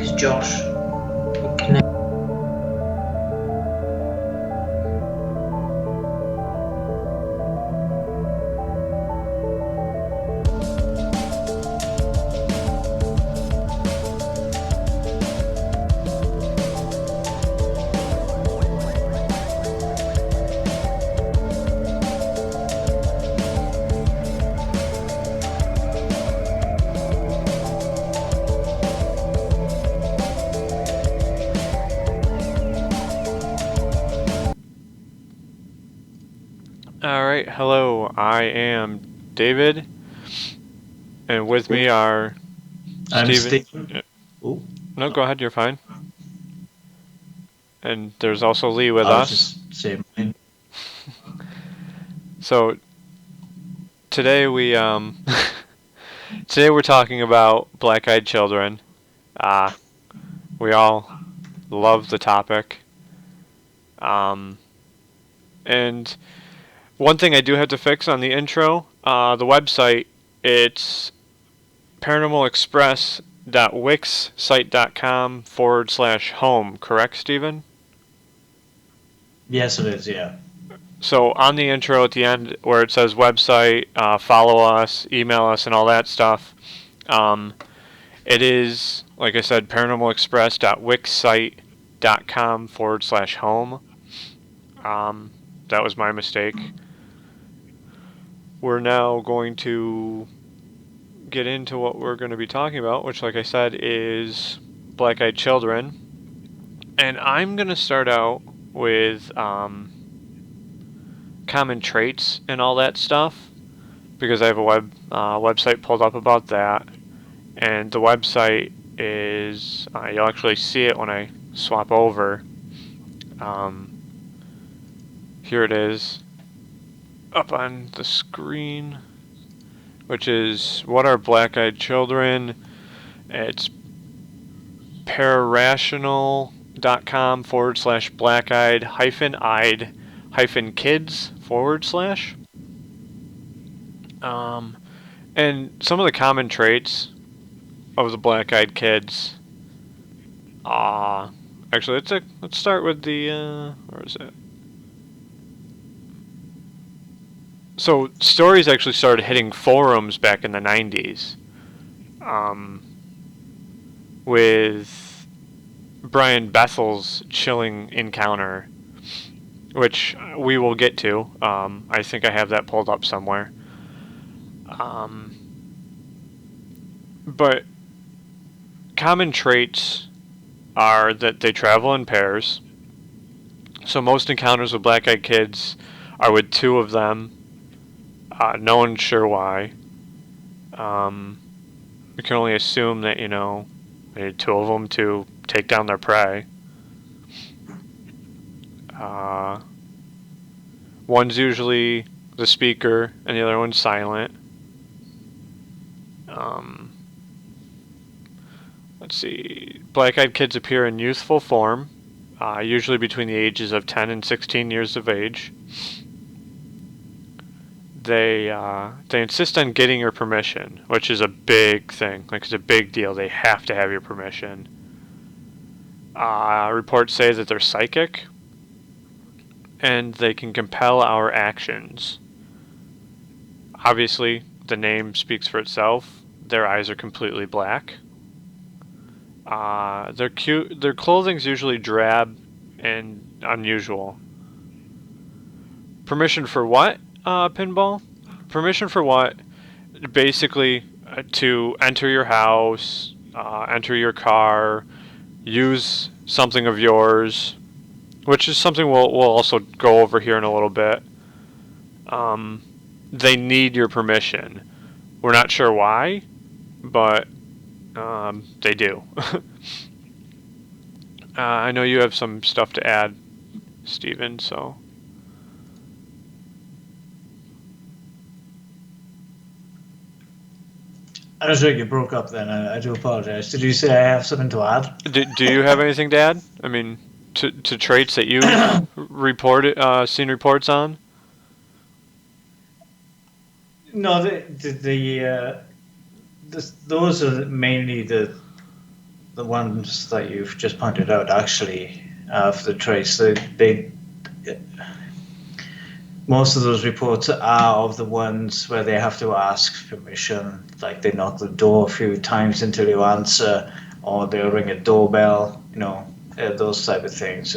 is Josh. Alright, hello, I am David, and with me are I'm Steven. Stephen. Oh, No, go ahead, you're fine. And there's also Lee with I was us. just saying mine. So today today we're talking about black-eyed children. We all love the topic. Um, and one thing I do have to fix on the intro, the website, it's paranormalexpress.wixsite.com/home, correct, Steven? Yes, it is, yeah. So on the intro at the end where it says website, follow us, email us, and all that stuff, um, it is, like I said, paranormalexpress.wixsite.com/home. That was my mistake. We're now going to get into what we're going to be talking about, which, like I said, is black-eyed children. And I'm going to start out with common traits and all that stuff, because I have a website pulled up about that, and the website is you'll actually see it when I swap over. Here it is up on the screen, which is what are black-eyed children. It's pararational.com/black-eyed -eyed -kids/. And some of the common traits of the black-eyed kids. Actually, let's start with the where is it? So stories actually started hitting forums back in the 90s, with Brian Bethel's chilling encounter, which we will get to. I think I have that pulled up somewhere. But common traits are that they travel in pairs. So most encounters with black-eyed kids are with two of them. No one's sure why. We can only assume that, they need two of them to take down their prey. One's usually the speaker, and the other one's silent. Let's see. Black-eyed kids appear in youthful form, usually between the ages of 10 and 16 years of age. They insist on getting your permission, which is a big thing. Like, it's a big deal. They have to have your permission. Reports say that they're psychic, and they can compel our actions. Obviously, the name speaks for itself. Their eyes are completely black. They're cute. Their clothing's usually drab and unusual. Permission for what, Pinball? Permission for what? Basically, to enter your house, enter your car, use something of yours, which is something we'll also go over here in a little bit. They need your permission. We're not sure why, but they do. I know you have some stuff to add, Steven, so. I was right, you broke up then. I do apologize. Did you say I have something to add? Do you have anything to add? I mean, to traits that you've seen reports on? No, those are mainly the the ones that you've just pointed out actually have the trace. They most of those reports are of the ones where they have to ask permission, like they knock the door a few times until you answer, or they'll ring a doorbell. Those type of things.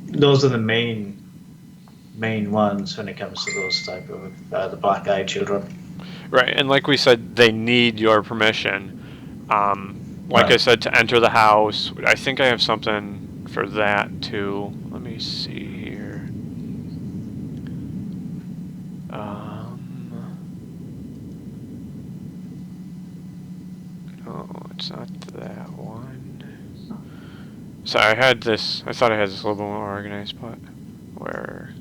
Those are the main ones when it comes to those type of the black-eyed children. Right, and like we said, they need your permission. Like I Right. said, to enter the house. I think I have something for that too. Let me see here. No, it's not that one. Sorry, I had this. I thought I had this a little bit more organized, but where?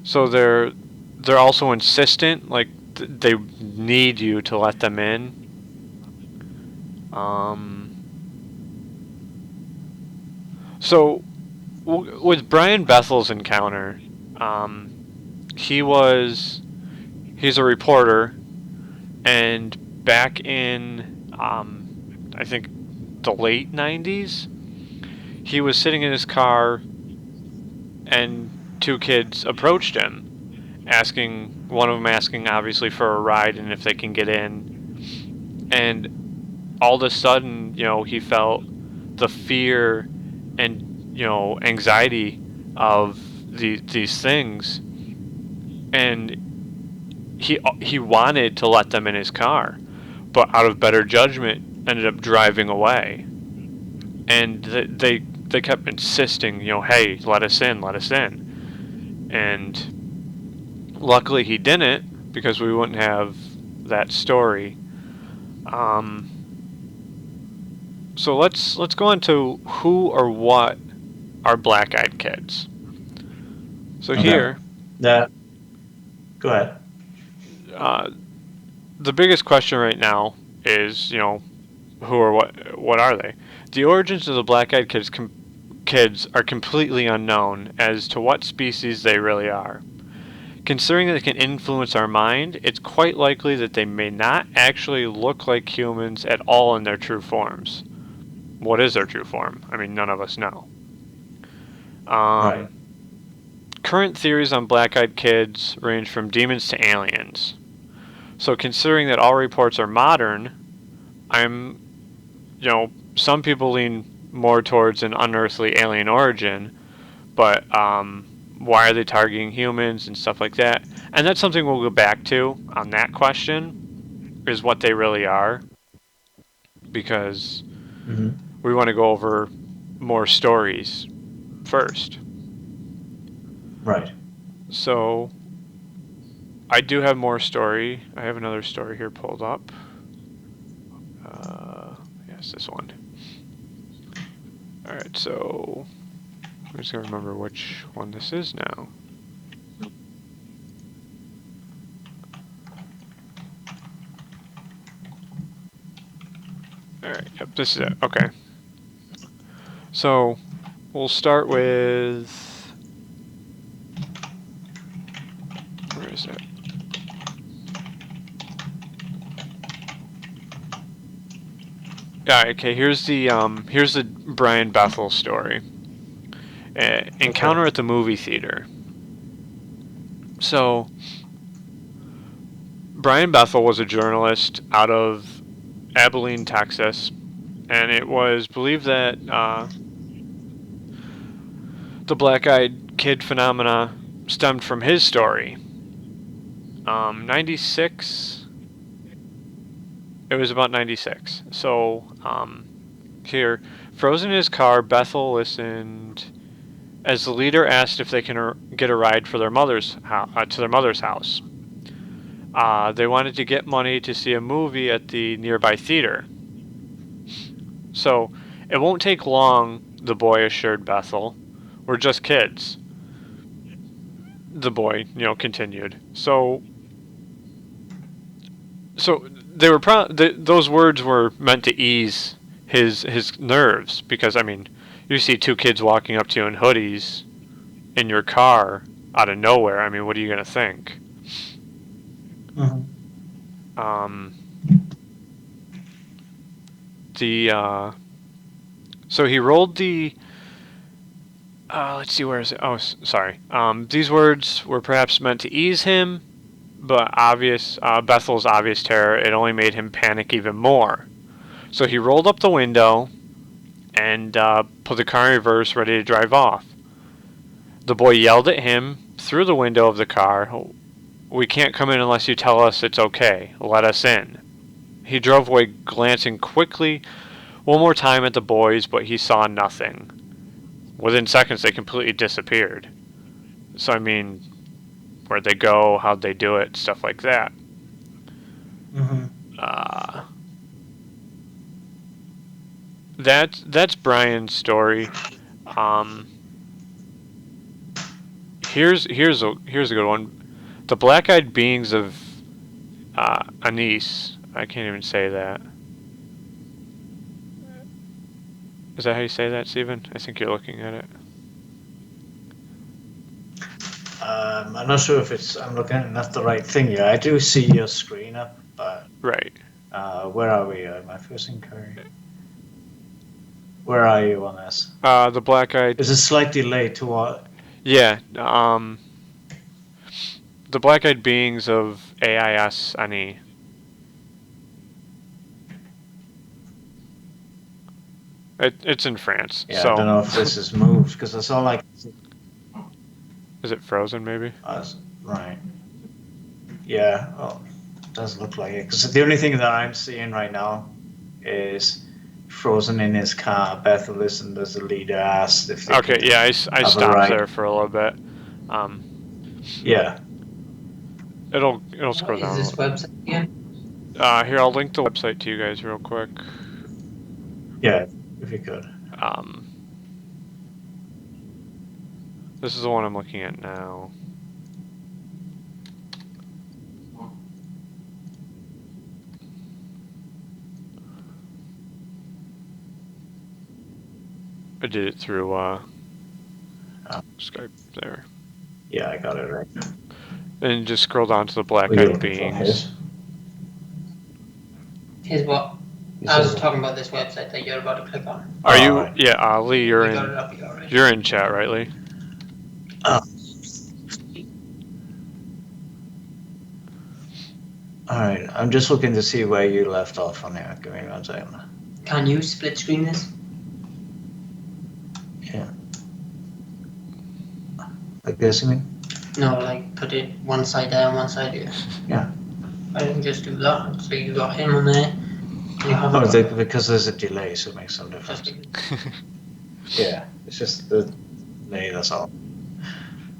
So they're also insistent, like they need you to let them in. So with Brian Bethel's encounter, he's a reporter, and back in I think the late '90s, he was sitting in his car, and two kids approached him, one of them asking obviously for a ride and if they can get in, and all of a sudden, he felt the fear and anxiety of these things, and he wanted to let them in his car, but out of better judgment ended up driving away, and they kept insisting, hey, let us in, and luckily he didn't, because we wouldn't have that story. So let's go on to who or what are black-eyed kids. So Okay. here, Yeah. Go ahead. The biggest question right now is, who or what are they? The origins of the black-eyed kids are completely unknown as to what species they really are. Considering that they can influence our mind, it's quite likely that they may not actually look like humans at all in their true forms. What is their true form? I mean, none of us know. Right. Current theories on black-eyed kids range from demons to aliens. So considering that all reports are modern, some people lean more towards an unearthly alien origin, but why are they targeting humans and stuff like that? And that's something we'll go back to on that question, is what they really are, because we want to go over more stories first. Right. So I do have more story. I have another story here pulled up. Yes, this one. Alright, so I'm just going to remember which one this is now. Alright, yep, this is it. Okay. So we'll start with... Where is it? Yeah, okay, here's the Brian Bethel story. Encounter at the movie theater. So, Brian Bethel was a journalist out of Abilene, Texas, and it was believed that the black-eyed kid phenomena stemmed from his story. 96... It was about 96. So, here, frozen in his car, Bethel listened as the leader asked if they can get a ride for their to their mother's house. They wanted to get money to see a movie at the nearby theater. So, it won't take long, the boy assured Bethel. We're just kids. The boy, continued. So they were those words were meant to ease his nerves, because I mean, you see two kids walking up to you in hoodies in your car out of nowhere. I mean, what are you gonna think? Mm-hmm. Um, so he rolled the. Let's see, where is it? Oh, sorry. These words were perhaps meant to ease him, but Bethel's obvious terror, it only made him panic even more. So he rolled up the window and put the car in reverse, ready to drive off. The boy yelled at him through the window of the car, "We can't come in unless you tell us it's okay. Let us in." He drove away, glancing quickly one more time at the boys, but he saw nothing. Within seconds, they completely disappeared. So, I mean, where'd they go? How'd they do it? Stuff like that. Mm-hmm. That's Brian's story. Um, here's a good one. The black-eyed beings of Anise. I can't even say that. Is that how you say that, Stephen? I think you're looking at it. I'm not sure if I'm looking at the right thing here. I do see your screen up, but Right. where are we? My first inquiry. Where are you on this? The black-eyed. Is it slightly late to what? Yeah. The black-eyed beings of AIS Ani. It's in France. Yeah, so. I don't know if this has moved because it's all like. Is it frozen, maybe? Right. Yeah, well, it does look like it. Because the only thing that I'm seeing right now is frozen in his car. Bethel listened as the leader asked if they Okay, yeah, I stopped there for a little bit. Yeah. It'll scroll down. Is this website again? Here, I'll link the website to you guys real quick. Yeah, if you could. This is the one I'm looking at now. I did it through Skype there. Yeah, I got it right. And just scroll down to the black-eyed beings. Here's what? I was talking about this website that you're about to click on. Are you? Right. Yeah, Lee, you're in. Right? You're in chat, right, Lee? All right, I'm just looking to see where you left off on here. Give me 1 second. Can you split screen this? Yeah. Like this, you mean? No, like put it one side there and one side here. Yeah. I didn't just do that. So you got him on there. And you have because there's a delay, so it makes some difference. Yeah, it's just the delay, that's all.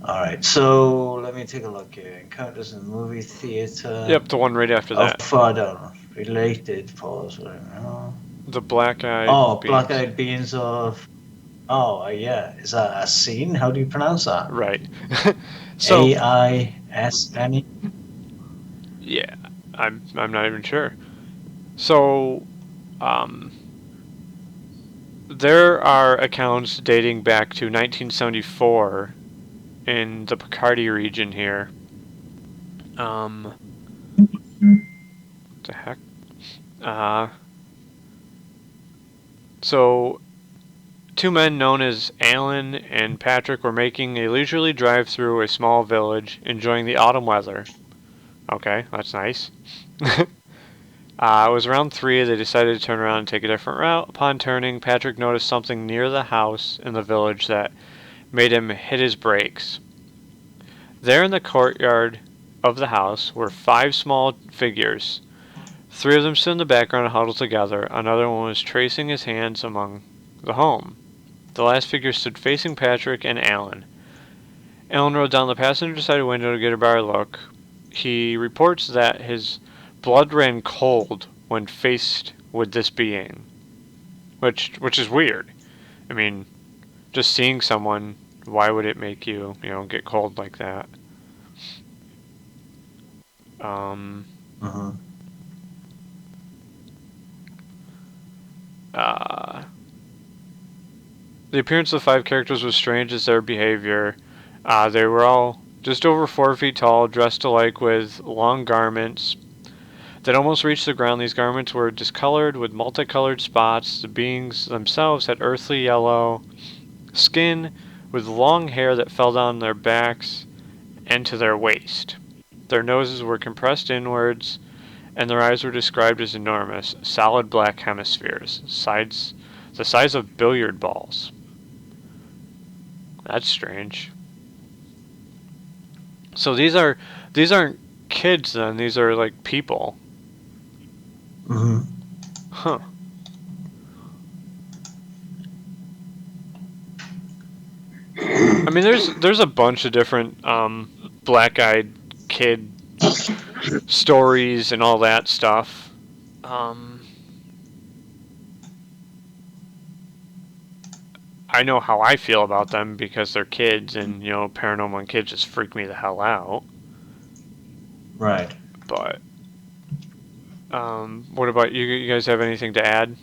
All right, so let me take a look here. Encounters in the movie theater. Yep, the one right after that. Oh, far down. Related, pause. Whatever. The black-eyed. Oh, black-eyed beings of. Oh, yeah. Is that a scene? How do you pronounce that? Right. So AISNE? Yeah, I'm not even sure. So, there are accounts dating back to 1974 in the Picardy region here. What the heck? So, two men known as Alan and Patrick were making a leisurely drive through a small village, enjoying the autumn weather. Okay, that's nice. It was around 3, they decided to turn around and take a different route. Upon turning, Patrick noticed something near the house in the village that made him hit his brakes. There in the courtyard of the house were 5 small figures. 3 of them stood in the background huddled together. Another one was tracing his hands among the home. The last figure stood facing Patrick and Alan. Alan rolled down the passenger side window to get a better look. He reports that his blood ran cold when faced with this being, which is weird. I mean, just seeing someone, why would it make you, get cold like that? The appearance of the 5 characters was strange as their behavior. They were all just over 4 feet tall, dressed alike with long garments. They'd almost reached the ground. These garments were discolored with multicolored spots. The beings themselves had earthly yellow skin with long hair that fell down their backs and to their waist. Their noses were compressed inwards, and their eyes were described as enormous, solid black hemispheres, the size of billiard balls. That's strange. So these aren't kids then, these are like people. Mm-hmm. Huh. I mean, there's a bunch of different black-eyed kid stories and all that stuff. I know how I feel about them because they're kids, and paranormal and kids just freak me the hell out. Right. But what about you? You guys have anything to add?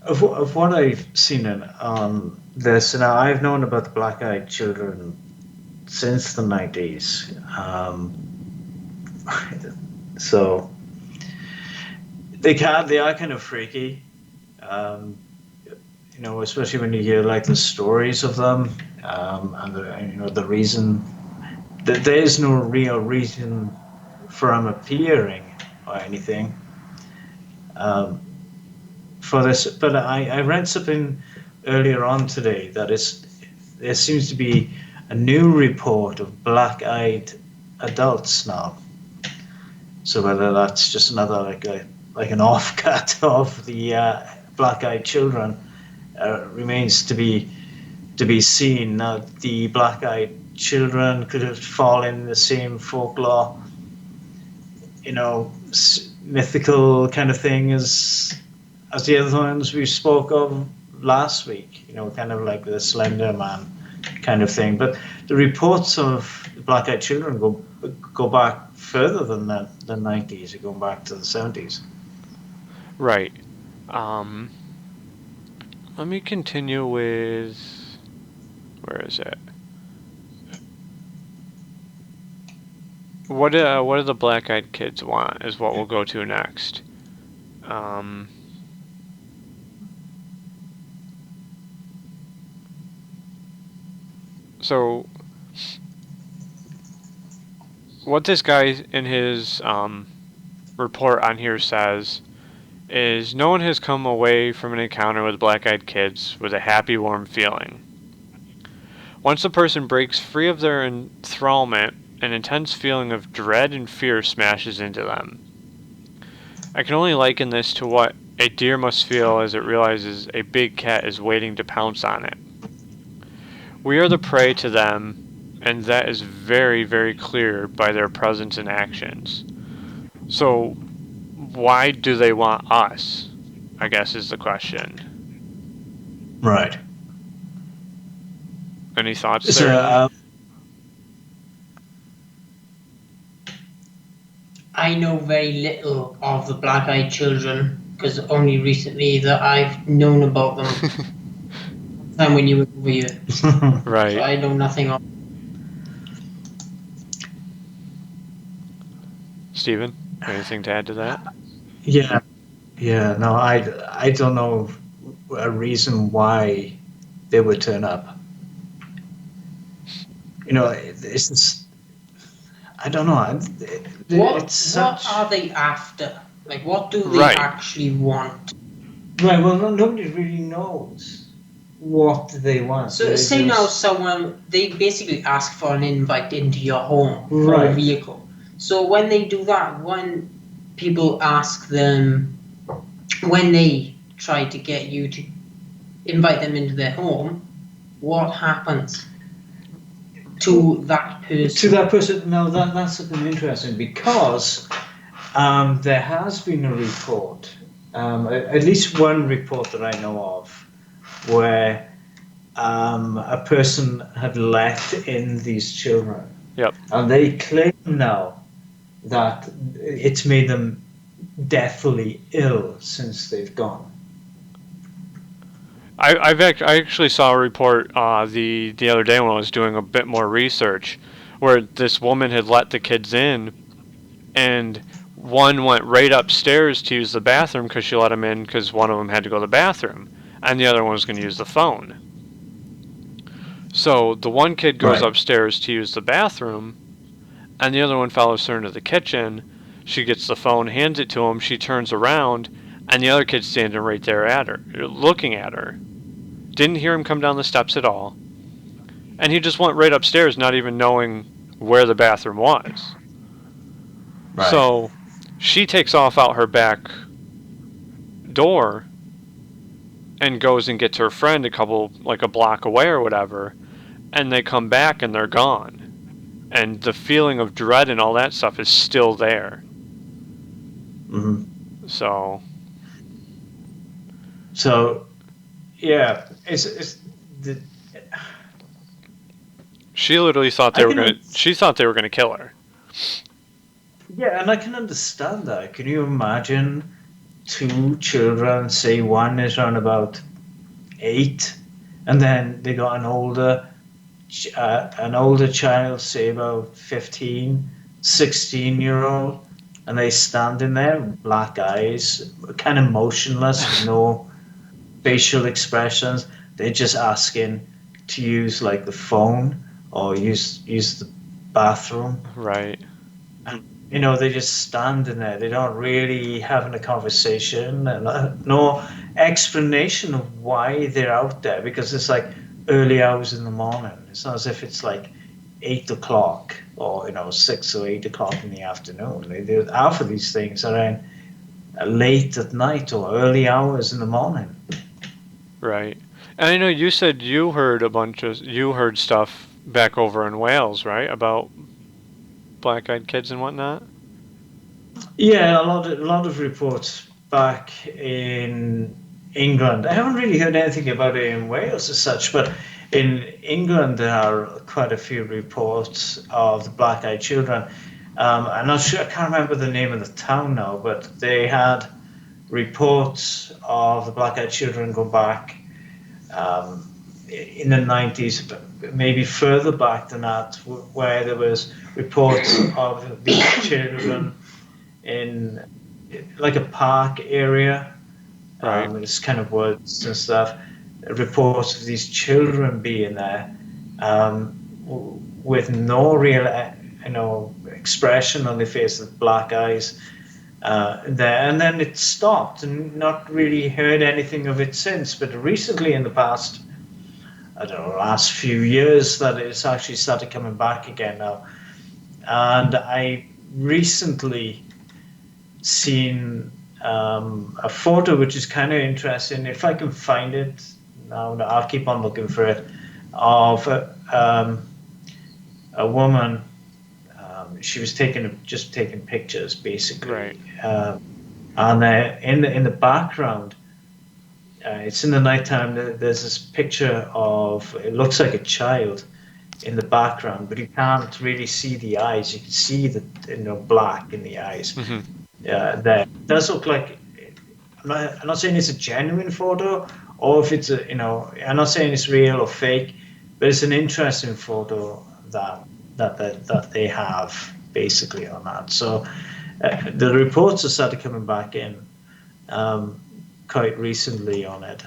Of what I've seen on this, now I've known about the black-eyed children since the 90s. So they are kind of freaky. Especially when you hear like the stories of them, and the reason that there is no real reason for them appearing or anything. For this, but I read something earlier on today that there seems to be a new report of black-eyed adults now. So whether that's just another like an offcut of the black-eyed children remains to be seen. Now the black-eyed children could have fallen in the same folklore, mythical kind of thing as the other ones we spoke of last week, kind of like the Slender Man kind of thing. But the reports of black-eyed children go back further than that, the 90s. They go back to the 70s. Right. Let me continue with... Where is it? What do the black-eyed kids want is what we'll go to next. So, what this guy in his report on here says is no one has come away from an encounter with black-eyed kids with a happy, warm feeling. Once the person breaks free of their enthrallment, an intense feeling of dread and fear smashes into them. I can only liken this to what a deer must feel as it realizes a big cat is waiting to pounce on it. We are the prey to them, and that is very, very clear by their presence and actions. So, why do they want us? I guess is the question. Right. Any thoughts So, there? I know very little of the black-eyed children because only recently that I've known about them. Time when you were over here, Right. so I know nothing of. Stephen, anything to add to that? Yeah. No, I don't know a reason why they would turn up. It's just, I don't know. What are they after? Like, what do they actually want? Right. Well, nobody really knows what they want. So, say now someone, they basically ask for an invite into your home for a vehicle. So when they do that, when people ask them, when they try to get you to invite them into their home, what happens to that person? To that person, no, that's something interesting because there has been a report, at least one report that I know of, where a person had let in these children. Yep. And they claim now that it's made them deathly ill since they've gone. I actually saw a report the other day when I was doing a bit more research, where this woman had let the kids in, and one went right upstairs to use the bathroom because she let them in because one of them had to go to the bathroom, and the other one was going to use the phone. So the one kid goes upstairs to use the bathroom, and the other one follows her into the kitchen. She gets the phone, hands it to him. She turns around, and the other kid's standing right there at her, looking at her. Didn't hear him come down the steps at all. And he just went right upstairs, not even knowing where the bathroom was. Right. So she takes off out her back door and goes and gets her friend a block away or whatever, and they come back and they're gone. And the feeling of dread and all that stuff is still there. Mm-hmm. So yeah, she literally thought she thought they were gonna kill her. Yeah, and I can understand that. Can you imagine two children, say one is around about 8, and then they got an older child, say about 15, 16-year-old, and they standing there, black eyes, kind of motionless, no facial expressions. They're just asking to use like the phone or use the bathroom. Right. And they're just standing there. They don't really having a conversation and no explanation of why they're out there, because it's like early hours in the morning. It's not as if it's like 8 o'clock or 6 or 8 o'clock in the afternoon. They do half of these things around late at night or early hours in the morning. Right. And I know you said you heard stuff back over in Wales, right, about black-eyed kids and whatnot? Yeah, a lot of reports back in England. I haven't really heard anything about it in Wales as such, but in England there are quite a few reports of the black-eyed children. I'm not sure, I can't remember the name of the town now, but they had reports of the black-eyed children go back in the 90s, but maybe further back than that, where there was reports of these children in like a park area. Right. It's kind of woods and stuff. Reports of these children being there with no real expression on their face, with black eyes there, and then it stopped and not really heard anything of it since. But recently, in the past, I don't know, last few years, that it's actually started coming back again now. And I recently seen a photo which is kind of interesting. If I can find it now, I'll keep on looking for it, of a woman. She was just taking pictures, basically. Right. And in the background, it's in the nighttime. There's this picture of, it looks like a child in the background, but you can't really see the eyes. You can see the black in the eyes. Mm-hmm. There it does look like. I'm not saying it's a genuine photo, or if it's I'm not saying it's real or fake, but it's an interesting photo that they have basically on that. So the reports have started coming back in quite recently on it.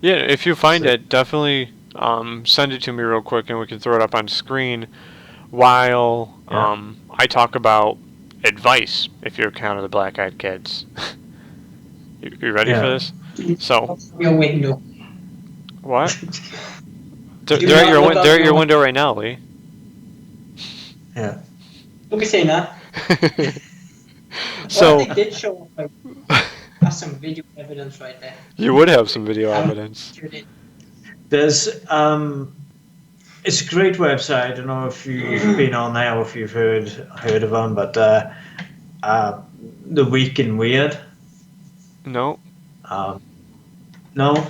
Yeah, if you find it, definitely send it to me real quick and we can throw it up on screen while I talk about advice if you're kind of the black-eyed kids. You ready for this? So your window. What? They're at your window right now, Lee. Yeah. Don't be saying that. So well, they did show up. That's some video evidence right there. You would have some video evidence. There's it's a great website. I don't know if you've been on there or if you've heard of them, but The Week in Weird. No. No.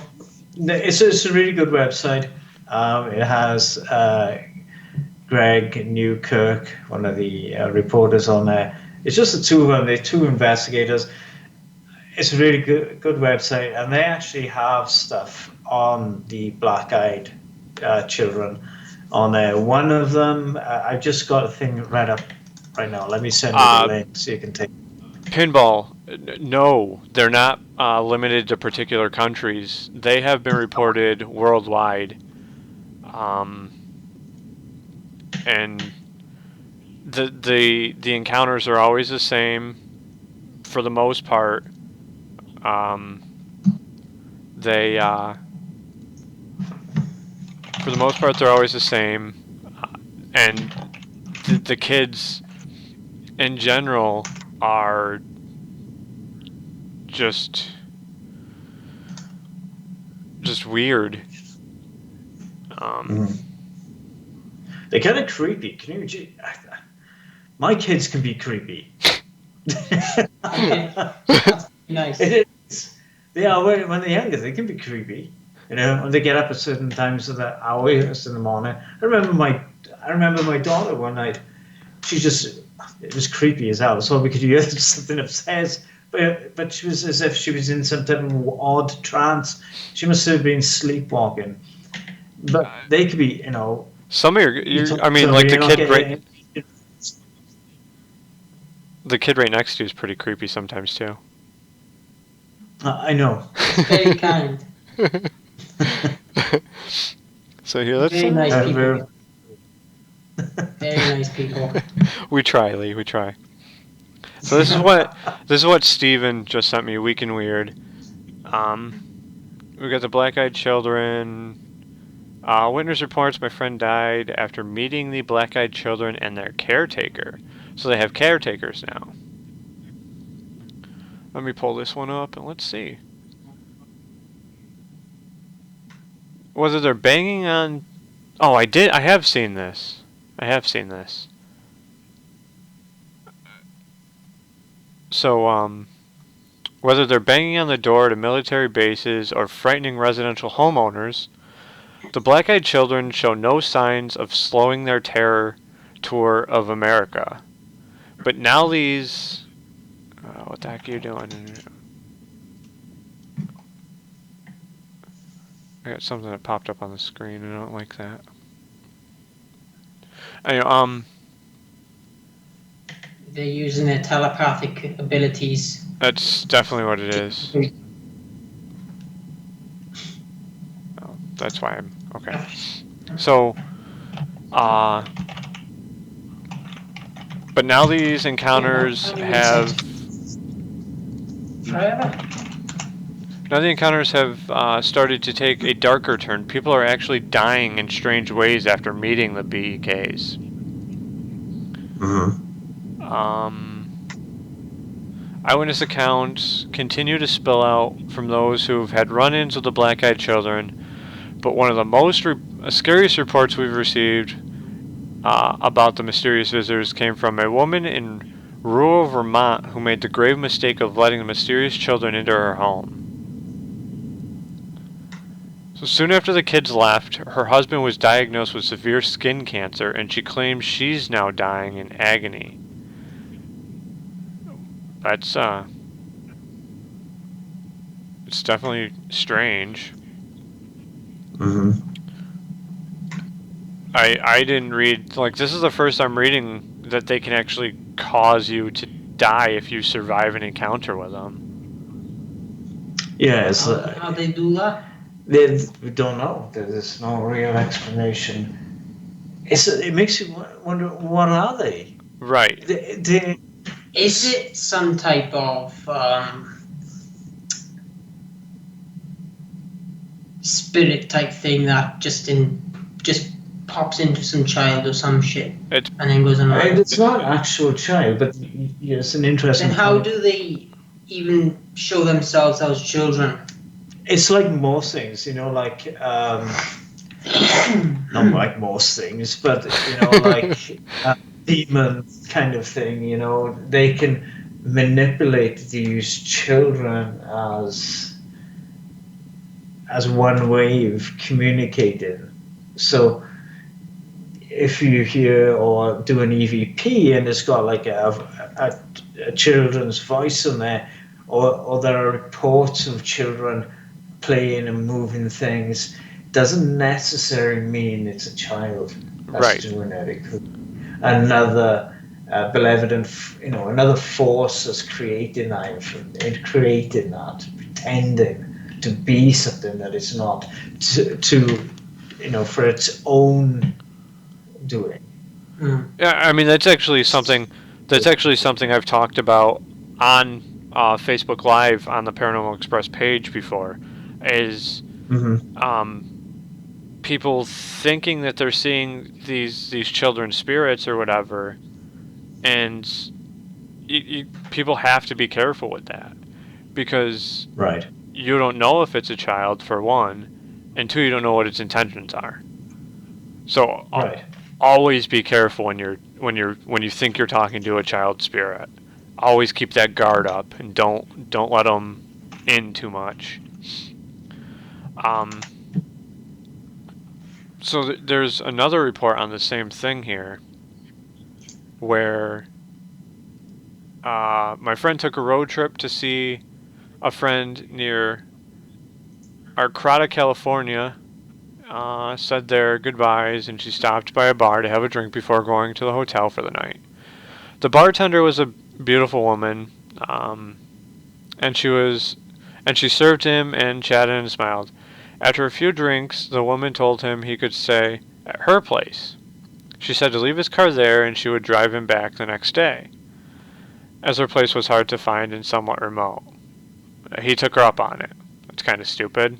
It's a really good website. It has Greg Newkirk, one of the reporters on there. It's just the two of them. They're two investigators. It's a really good website, and they actually have stuff on the black-eyed children on there. One of them, I've just got a thing right up right now. Let me send you the Uh, link so you can take. Pinball, no, they're not limited to particular countries. They have been reported worldwide. And the encounters are always the same for the most part. They for the most part they're always the same, and the kids in general are just weird. They're kind of creepy. Can you? My kids can be creepy. Nice. It is. They are when they're younger. They can be creepy. You know, when they get up at certain times of the hours in the morning. I remember my daughter one night. It was creepy as hell. So we could hear something upstairs, but she was as if she was in some type of odd trance. She must have been sleepwalking. But they could be, you know. Some of I mean, like the kid right next to you is pretty creepy sometimes too. I know. Very kind. So here, let's very nice people. Very nice people. We try, Lee. We try. So this is what Steven just sent me. Week in Weird. We got the black-eyed children. Witness reports my friend died after meeting the black-eyed children and their caretaker. So they have caretakers now. Let me pull this one up and let's see. Whether they're banging on... Oh, I have seen this. So, whether they're banging on the door to military bases or frightening residential homeowners, the black-eyed children show no signs of slowing their terror tour of America. But now these... what the heck are you doing? I got something that popped up on the screen. I don't like that. Anyway, they're using their telepathic abilities. That's definitely what it is. Oh, that's why I'm... Okay. So, but now these encounters have... Now the encounters have started to take a darker turn. People are actually dying in strange ways after meeting the BEKs. Eyewitness accounts continue to spill out from those who have had run-ins with the black-eyed children, but one of the most scariest reports we've received about the mysterious visitors came from a woman in rural Vermont who made the grave mistake of letting the mysterious children into her home. So soon after the kids left, her husband was diagnosed with severe skin cancer, and she claims she's now dying in agony. That's, it's definitely strange. I didn't read, like, this is the first I'm reading that they can actually cause you to die if you survive an encounter with them. Yeah, it's... how they do that? We don't know. There's no real explanation. It makes you wonder, what are they? Right. Is it some type of spirit type thing that just pops into some child or some shit and then goes on? It's not an actual child, but it's an interesting... Then how do they even show themselves as children? It's like most things, you know, like, not like most things, but, you know, like demon kind of thing, you know, they can manipulate these children as one way of communicating. So if you hear or do an EVP and it's got like a children's voice in there, or there are reports of children playing and moving things, doesn't necessarily mean it's a child that's Right. doing it. It could be another benevolent, another force that's creating that, pretending to be something that it's not, for its own doing. Yeah, I mean that's actually something I've talked about on Facebook Live on the Paranormal Express page before, is people thinking that they're seeing these children's spirits or whatever, and people have to be careful with that, because Right. you don't know if it's a child, for one, and two, you don't know what its intentions are. So Right. always be careful when you think you're talking to a child spirit. Always keep that guard up and don't let them in too much. So there's another report on the same thing here, where my friend took a road trip to see a friend near Arcata, California. Said their goodbyes, and she stopped by a bar to have a drink before going to the hotel for the night. The bartender was a beautiful woman, and she served him and chatted and smiled. After a few drinks, the woman told him he could stay at her place. She said to leave his car there and she would drive him back the next day, as her place was hard to find and somewhat remote. He took her up on it. It's kind of stupid.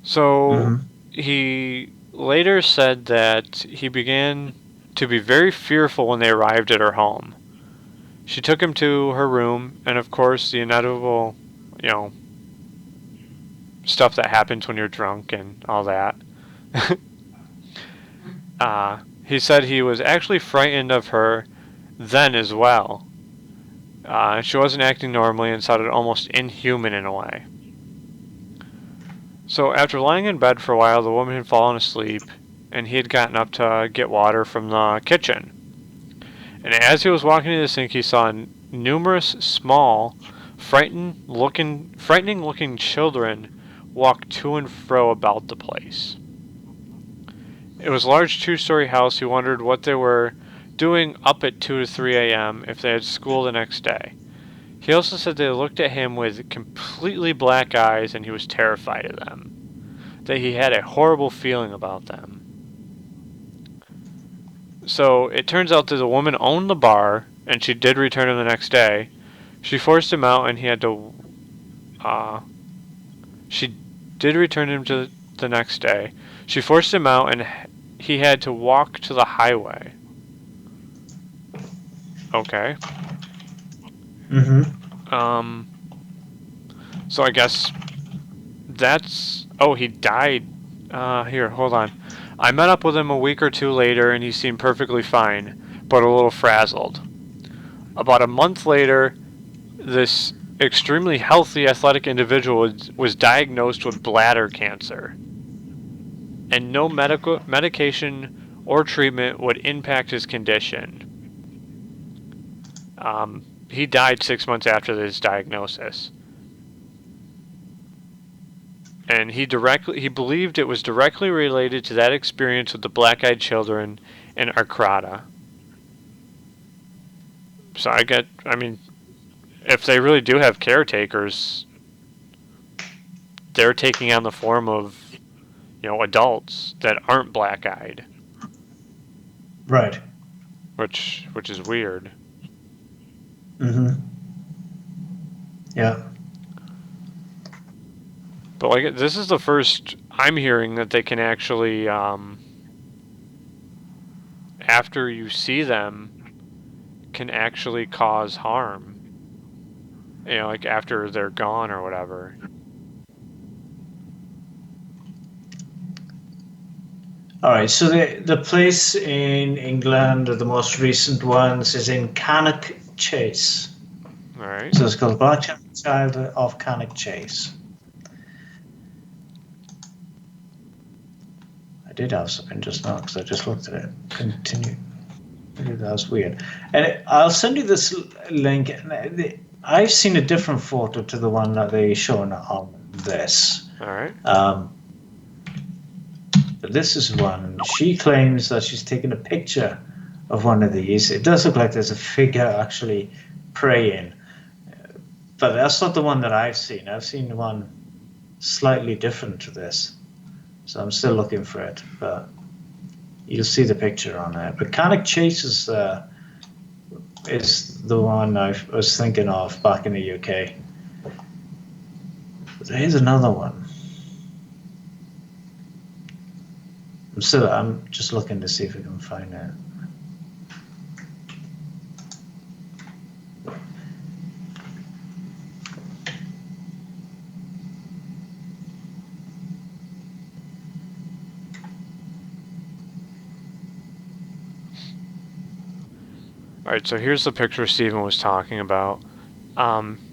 So he later said that he began to be very fearful when they arrived at her home. She took him to her room, and of course the inevitable, stuff that happens when you're drunk and all that. He said he was actually frightened of her then as well. She wasn't acting normally and sounded almost inhuman in a way. So after lying in bed for a while, the woman had fallen asleep, and he had gotten up to get water from the kitchen. And as he was walking to the sink, he saw numerous small, frightening-looking children walk to and fro about the place. It was a large two-story house. He wondered what they were doing up at 2 to 3 a.m. if they had school the next day. He also said they looked at him with completely black eyes and he was terrified of them. That he had a horrible feeling about them. So it turns out that the woman owned the bar, and she did return him the next day. She forced him out, and he had to. She did return him to the next day. She forced him out, and he had to walk to the highway. Okay. So I guess that's. Oh, he died. Here, hold on. I met up with him a week or two later, and he seemed perfectly fine, but a little frazzled. About a month later, this extremely healthy, athletic individual was diagnosed with bladder cancer, and no medication or treatment would impact his condition. He died 6 months after this diagnosis. And he believed it was directly related to that experience with the black-eyed children in Arcata. So I mean, if they really do have caretakers, they're taking on the form of, adults that aren't black-eyed. Right. Which is weird. Yeah. But this is the first I'm hearing that they can actually, after you see them, can actually cause harm. After they're gone or whatever. All right. So the place in England, or the most recent ones, is in Cannock Chase. All right. So it's called Black Child of Cannock Chase. I did have something just now because I just looked at it. Continue. That's weird. And I'll send you this link. I've seen a different photo to the one that they shown on this. All right. But this is one. She claims that she's taken a picture of one of these. It does look like there's a figure actually praying. But that's not the one that I've seen. I've seen one slightly different to this. So I'm still looking for it. But you'll see the picture on there. Mechanic Chase is the one I was thinking of back in the UK. But there's another one. I'm just looking to see if we can find it. All right. So here's the picture Steven was talking about.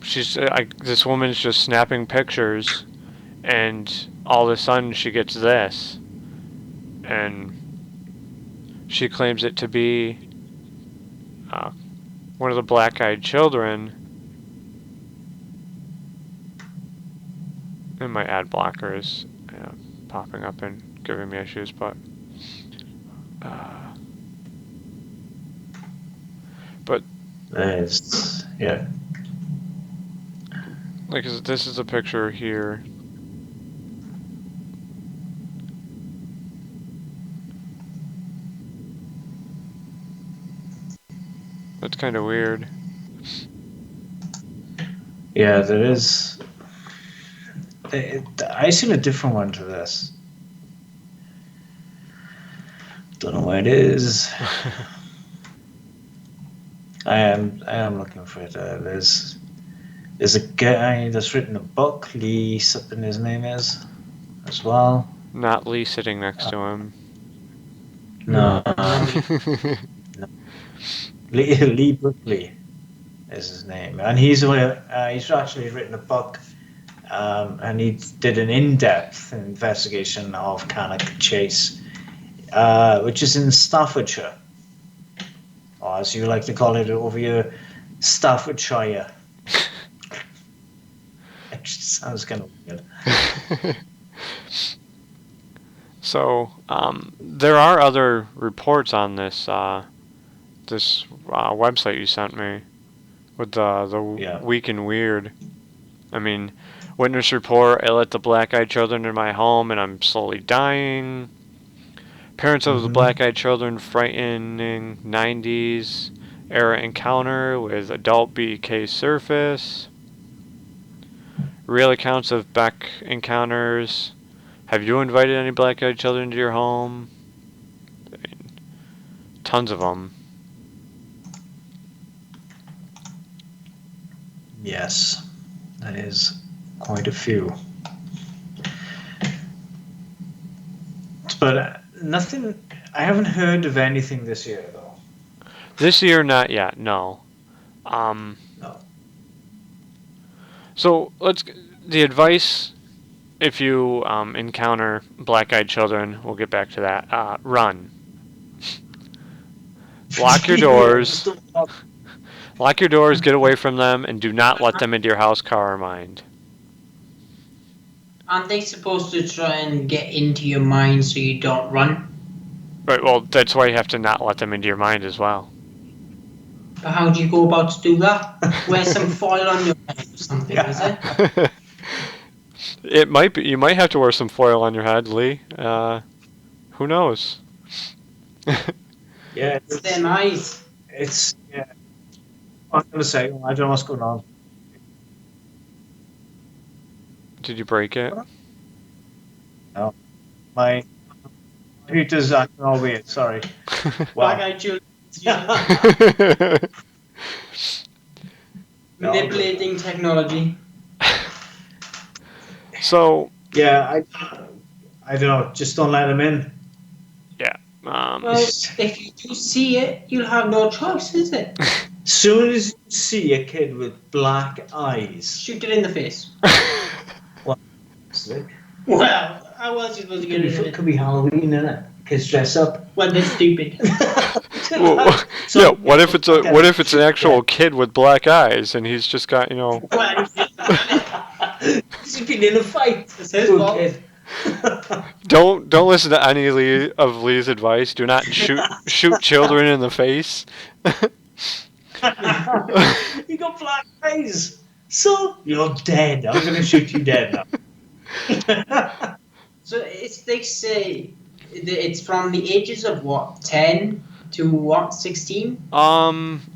This woman's just snapping pictures, and all of a sudden she gets this, and she claims it to be one of the black-eyed children. And my ad blocker is popping up and giving me issues, but Yeah. like this is a picture here. That's kind of weird. Yeah, there is. I seen a different one to this. Don't know where it is. I am looking for it. There's a guy that's written a book. Lee something his name is, as well. Not Lee sitting next to him. No. No. Lee Brookley is his name, and he's actually written a book, and he did an in-depth investigation of Cannock Chase, which is in Staffordshire, or as you like to call it over here, Staffordshire. It just sounds kind of weird. So there are other reports on this website you sent me with the Week in Weird. I mean, witness report, I let the black-eyed children in my home and I'm slowly dying. Parents of the black-eyed children frightening 90s era encounter with adult BK surface. Real accounts of Beck encounters. Have you invited any black-eyed children to your home? I mean, tons of them. Yes, that is quite a few. But nothing. I haven't heard of anything this year, though. This year, not yet. No. No. So the advice. If you encounter black-eyed children, we'll get back to that. Run. Lock your doors. Lock your doors, get away from them, and do not let them into your house, car, or mind. Aren't they supposed to try and get into your mind so you don't run? Right, well, that's why you have to not let them into your mind as well. But how do you go about to do that? Wear some foil on your head or something, is it? It might be. You might have to wear some foil on your head, Lee. Who knows? Yeah, it's them eyes. It's yeah. I'm gonna say I don't know what's going on. Did you break it? No, my computer's acting all weird. Sorry. Black-eyed children. Manipulating technology. So yeah, I don't know. Just don't let them in. Yeah. Well, if you do see it, you'll have no choice, is it? Soon as you see a kid with black eyes, shoot it in the face. Well, slick. Well, how else are you supposed to get it? It could be Halloween, innit? Kids dress up. Well, they're stupid. Well, yeah. What if it's an actual kid with black eyes and he's just got Well, He's been in a fight. It's his Poor fault. kid. Don't listen to any of Lee's advice. Do not shoot children in the face. You got black eyes. So you're dead. I'm gonna shoot you dead now. So they say it's from the ages of what, 10 to what, 16?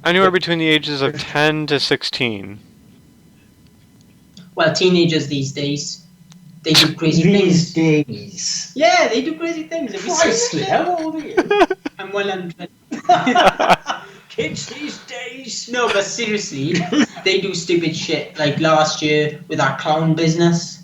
Anywhere between the ages of 10 to 16. Well, teenagers these days, they do crazy These things. days. Yeah, they do crazy things. Have you seen this Precisely. shit? How old are you? I'm 100. Kids these days. No, but seriously, they do stupid shit. Like last year with that clown business.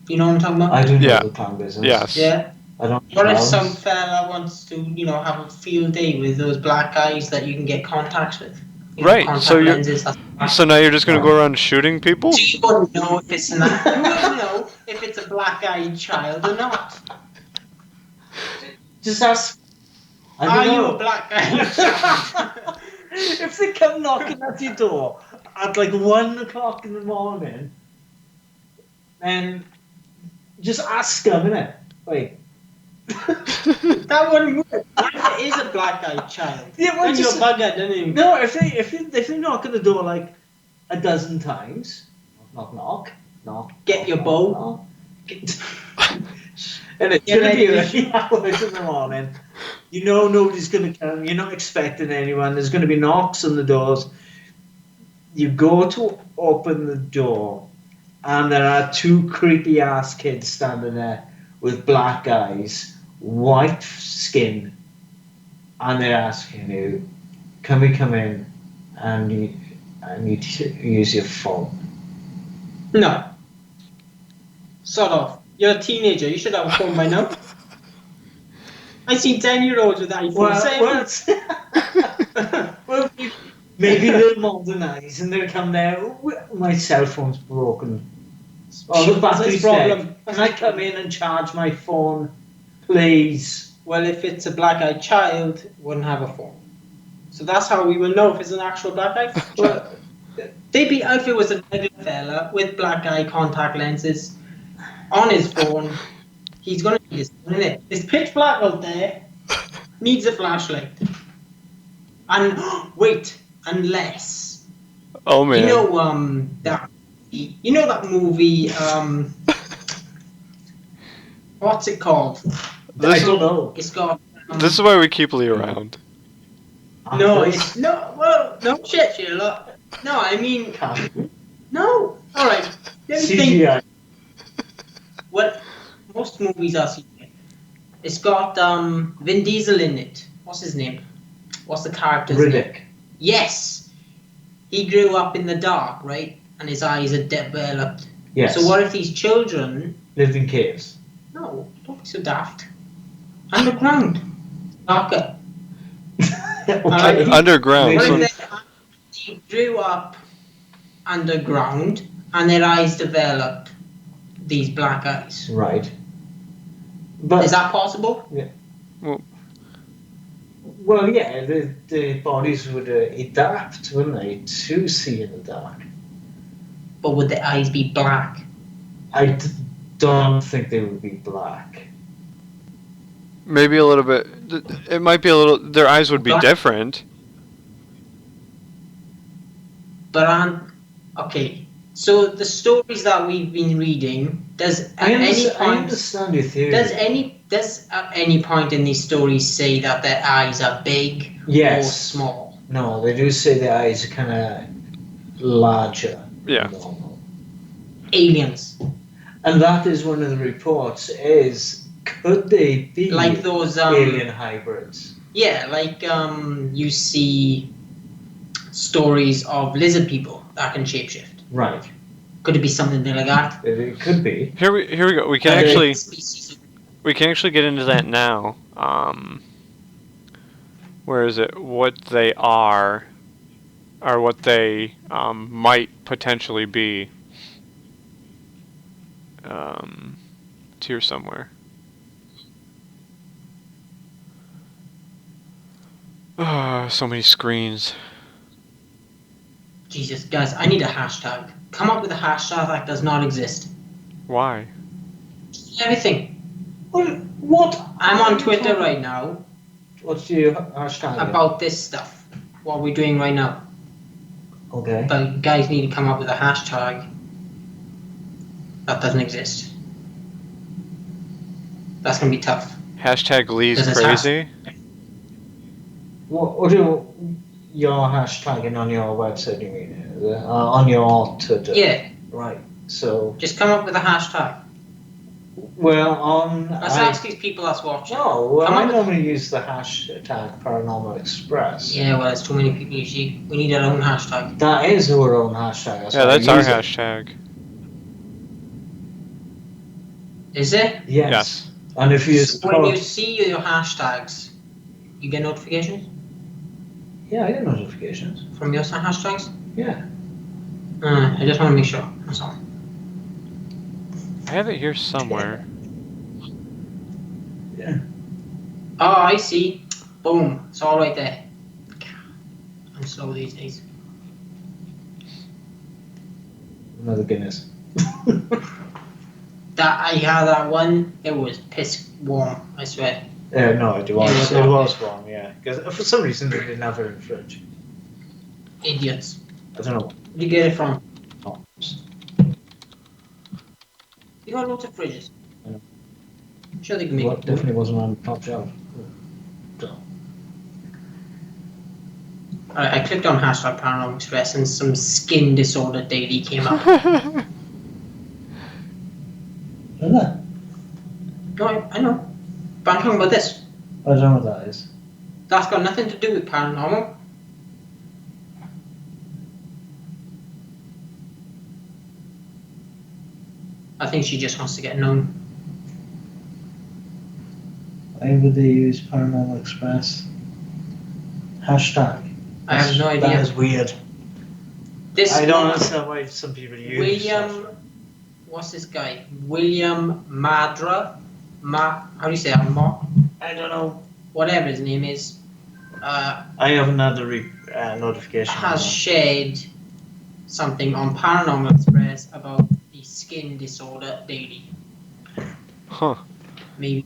You know what I'm talking about? I do know Yeah. the clown business. Yes. Yeah. I don't. What if clowns. some fella wants to, have a field day with those black guys that you can get contacts with? Right, Contact so you're- lenses. So now you're just gonna go around shooting people? So you wouldn't know if it's you wouldn't know if it's a black-eyed child or not. Just ask. I Are don't you know. a black-eyed child? If they come knocking at your door at like 1 o'clock in the morning, then just ask them, innit? Wait. That wouldn't work. What if it is a black-eyed child? Yeah, well, And you're just- buggered, aren't you? No, if they knock at the door like a dozen times, knock, Get your bow. and it's Get gonna be ready. early hours in the morning. You know nobody's gonna come. You're not expecting anyone. There's gonna be knocks on the doors. You go to open the door, and there are two creepy ass kids standing there with black eyes, white skin, and they're asking you, "Can we come in?" And you need to use your phone. No. Sort of. You're a teenager. You should have a phone by now. I see 10-year-olds with iPhone 7. Well, maybe they'll modernize and they'll come there. "Oh, my cell phone's broken. Oh, the That's battery's his problem. dead. Can I come in and charge my phone, please?" Well, if it's a black-eyed child, it wouldn't have a phone. So that's how we will know if it's an actual black-eyed child. Well, Maybe if it was a regular fella with black-eye contact lenses on his phone, he's gonna need his phone, innit? It's pitch black out there. Needs a flashlight. And wait, unless Oh man. that movie what's it called? I don't know. It's got This is why we keep Lee around. no shit, Sheila. No, I mean no. All right. Let me think. CGI. What most movies are CGI. It's got Vin Diesel in it. What's his name? What's the character's name? Riddick. Yes. He grew up in the dark, right? And his eyes are developed. Yes. So what if these children? Lived in caves. No, don't be so daft. Underground. Darker. Okay. Underground. What So, if they grew up underground and their eyes developed these black eyes? Right. But Is that possible? well, yeah, the bodies would adapt, wouldn't they, to see in the dark. But would the eyes be black? Don't think they would be black. maybe a little bit. It might be a little. Their eyes would be Black. different. But okay. So the stories that we've been reading, does at any I point understand your theory. does at any point in these stories say that their eyes are big Yes. or small? No, they do say the eyes are kind of larger Yeah. than normal. Aliens, And that is one of the reports is, could they be like those alien hybrids? yeah, like you see stories of lizard people that can shapeshift. Right. Could it be something like that? It could be. Here we go. We can Okay. actually Species of- get into that now. Where is it? What they are, or what they might potentially be. It's here somewhere. So many screens. Jesus, guys, I need a hashtag. Come up with a hashtag that does not exist. Why? Everything. What? I'm on Twitter right now. What's your hashtag? About this stuff. What we're doing right now. Okay. But you guys need to come up with a hashtag that doesn't exist. That's gonna be tough. Hashtag Lee's Because it's crazy. What are your hashtagging on your website? You mean on your Twitter? Yeah. Right. So. Just come up with a hashtag. Well, Let's ask these people that's watching. No, well, Come I up with- normally use the hashtag Paranormal Express. Yeah, well, it's too many people usually. We need our own hashtag. That is our own hashtag. Yeah, that's our use it. hashtag. Is it? Yes. Yes. And if you So when you see your hashtags, you get notifications yeah, I get notifications. from your hashtags? Yeah. I just want to make sure. That's all. I have it here somewhere. Yeah. Oh, I see. Boom. It's all right there. I'm slow these days. Another Guinness. That I had that one. It was piss warm. I swear. No, it was. It It was was warm. Yeah, because for some reason they didn't have it in the fridge. Idiots. I don't know. Where'd you get it from? Oh. You got lots of fridges. I know. I'm sure they can make Well, it. definitely wasn't on the top shelf. So. I clicked on hashtag Paranormal Express and some skin disorder daily came up. Isn't it? No, I know. But I'm talking about this. I don't know what that is. That's got nothing to do with paranormal. I think she just wants to get known. Why would they use Paranormal Express? Hashtag. I have no idea. That is weird. This I don't one- understand why some people use William, what's this guy? William Madra? How do you say that? I don't know. Whatever his name is, I haven't had a notification. has shared something on Paranormal Express about the skin disorder daily. Huh. Maybe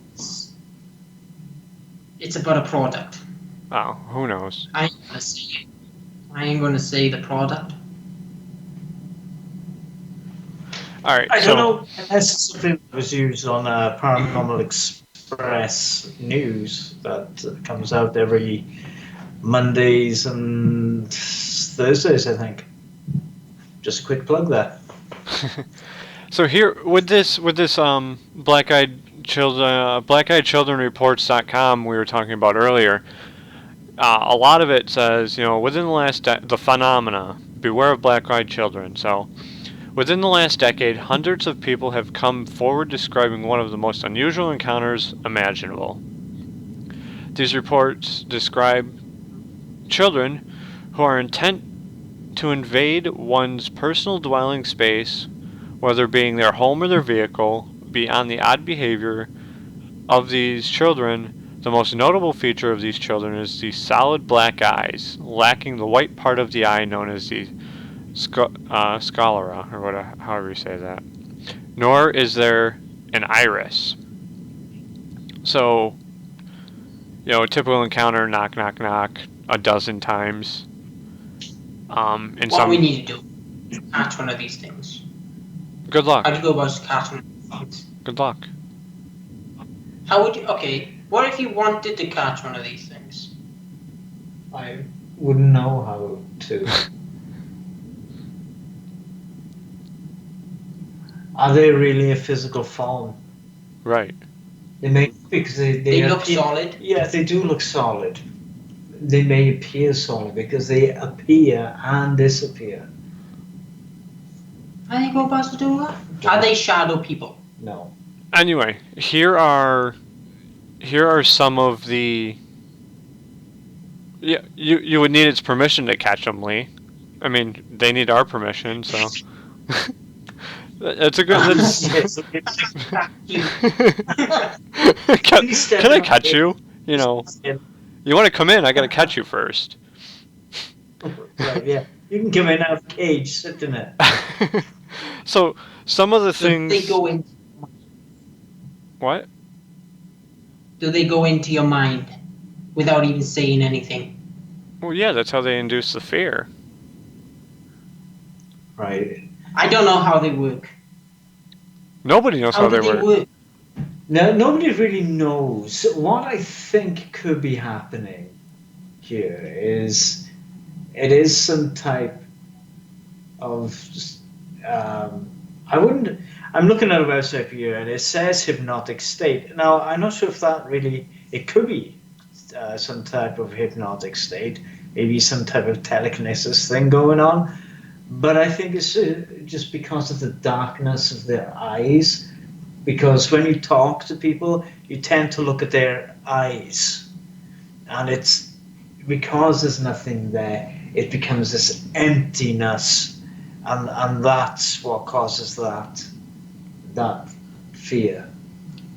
it's about a product. Oh, who knows? I ain't gonna say it. I ain't gonna say the product. All right. I so don't know unless it's something that was used on Paranormal Express news that comes out every Mondays and Thursdays, I think. Just a quick plug there. So here with this black-eyed children reports.com we were talking about earlier, a lot of it says, within the last the phenomena, beware of black-eyed children. So within the last decade, hundreds of people have come forward describing one of the most unusual encounters imaginable. These reports describe children who are intent to invade one's personal dwelling space, whether being their home or their vehicle. Beyond the odd behavior of these children, the most notable feature of these children is the solid black eyes, lacking the white part of the eye known as the sclera, or whatever, however you say that. Nor is there an iris. So, a typical encounter, knock, knock, knock, a dozen times. And What we need to do is catch one of these things. Good luck. How do you go about catching one of these things? Good luck. How would you? Okay, what if you wanted to catch one of these things? I wouldn't know how to. Are they really a physical form? Right. They may, because They look appear, solid. Yeah, they do look solid. They may appear solid because they appear and disappear. How do you go about to do that? Are they shadow people? No. Anyway, here are some of the. Yeah, you would need its permission to catch them, Lee. I mean, they need our permission, so. That's a good. Can I catch you? You want to come in? I gotta catch you first. Right, yeah. You can come in and have a cage, sit in it. So some of the So they things. go in. What? Do they go into your mind without even saying anything? Well, yeah, that's how they induce the fear. Right. I don't know how they work. Nobody knows How how do they they work. work? Now, nobody really knows. What I think could be happening here is it is some type of. Um, I wouldn't. I'm looking at a website here, and it says hypnotic state. Now, I'm not sure if that really. It could be some type of hypnotic state, maybe some type of telekinesis thing going on. But I think it's just because of the darkness of their eyes. Because when you talk to people, you tend to look at their eyes, and it's because there's nothing there. It becomes this emptiness, and that's what causes that fear.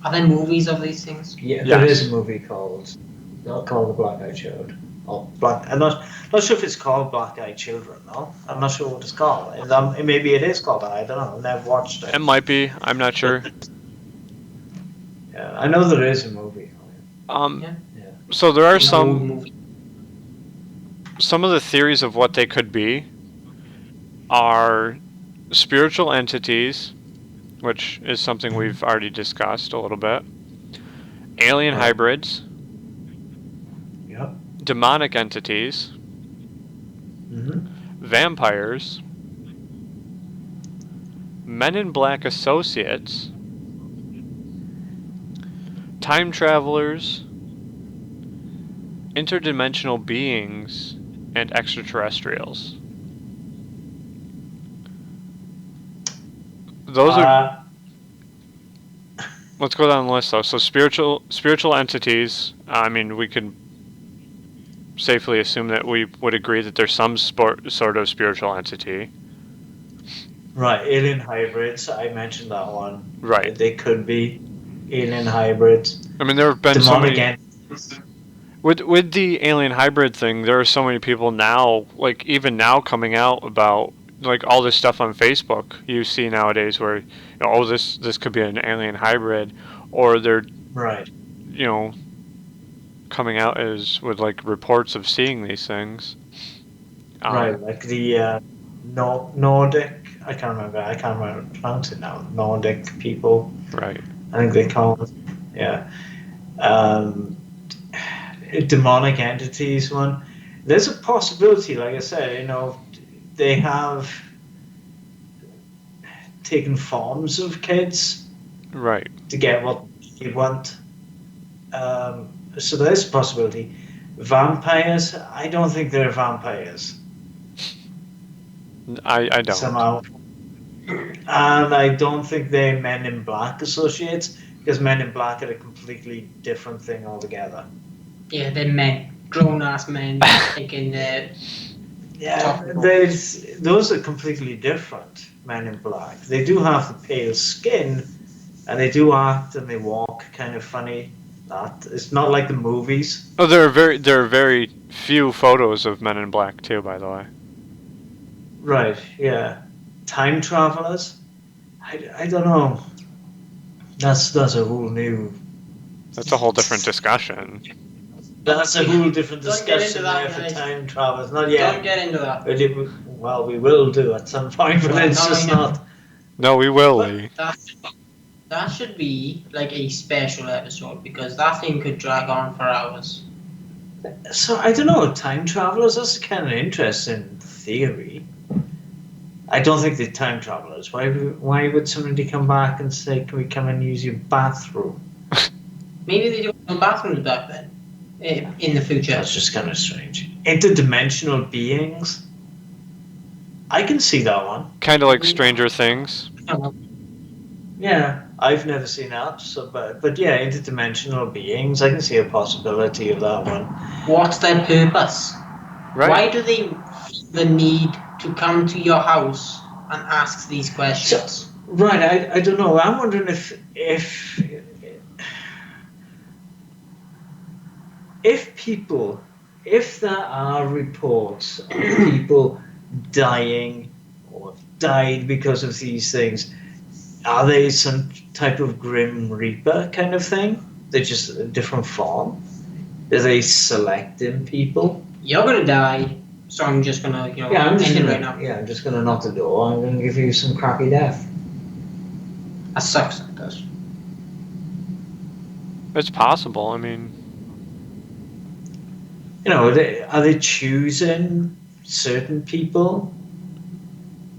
Are there movies of these things? Yeah, there Yes. is a movie called The Black Eyed Child. Or Black. I'm not sure if it's called Black Eyed Children. No, I'm not sure what it's called. Maybe it is called. I don't know. I've never watched it. It might be. I'm not sure. Yeah, I know there is a movie. Yeah. So there are An old some movie. of the theories of what they could be are spiritual entities, which is something we've already discussed a little bit. Alien Right. hybrids, Yep. demonic entities, Mm-hmm. vampires, Men in Black associates, time travelers, interdimensional beings, and extraterrestrials. Those are. Let's go down the list though. So spiritual entities. I mean, we could safely assume that we would agree that there's some sort of spiritual entity. Right, alien hybrids. I mentioned that one. Right. They could be alien hybrids. I mean, there have been so Demonic many. entities. With the alien hybrid thing, there are so many people now, like even now, coming out about like all this stuff on Facebook. You see nowadays where, oh, this could be an alien hybrid, or they're Right. Coming out as with like reports of seeing these things. Right, like the Nordic. I can't remember. I can't remember how to pronounce it now. Nordic people. Right. I think they call it. Yeah. Um, Demonic entities one. There's a possibility, like I said, they have taken forms of kids Right. to get what they want. So there's a possibility. Vampires, I don't think they're vampires. I don't. Somehow. And I don't think they're Men in Black associates, because Men in Black are a completely different thing altogether. Yeah, they're men, grown ass men, taking the. Yeah, those are completely different. Men in Black. They do have the pale skin, and they do act and they walk kind of funny. It's not like the movies. Oh, there are very few photos of Men in Black too, by the way. Right. Yeah. Time travelers. I don't know. That's a whole new. That's a whole different discussion. That's a whole different Don't get into discussion that, there for guys. time travelers. Not yet. Don't get into that. Well, we will do at some point, but it's just not. No, we will, But Lee. that should be like a special episode because that thing could drag on for hours. So I don't know. Time travelers. That's kind of interesting theory. I don't think they're time travelers. Why would somebody come back and say, "Can we come and use your bathroom?" Maybe they don't have bathrooms back then. In the future. That's just kind of strange. Interdimensional beings. I can see that one. Kind of like Stranger Things. Yeah, I've never seen that. So, but yeah, interdimensional beings. I can see a possibility of that one. What's their purpose? Right. Why do they feel the need to come to your house and ask these questions? Right, I don't know. I'm wondering if there are reports of people dying or died because of these things, are they some type of grim reaper kind of thing? They're just a different form? Are they selecting people? You're gonna die, so I'm just gonna, end it right now. Yeah, I'm just gonna knock the door. I'm gonna give you some crappy death. That sucks, that does. It's possible. I mean, Are they choosing certain people?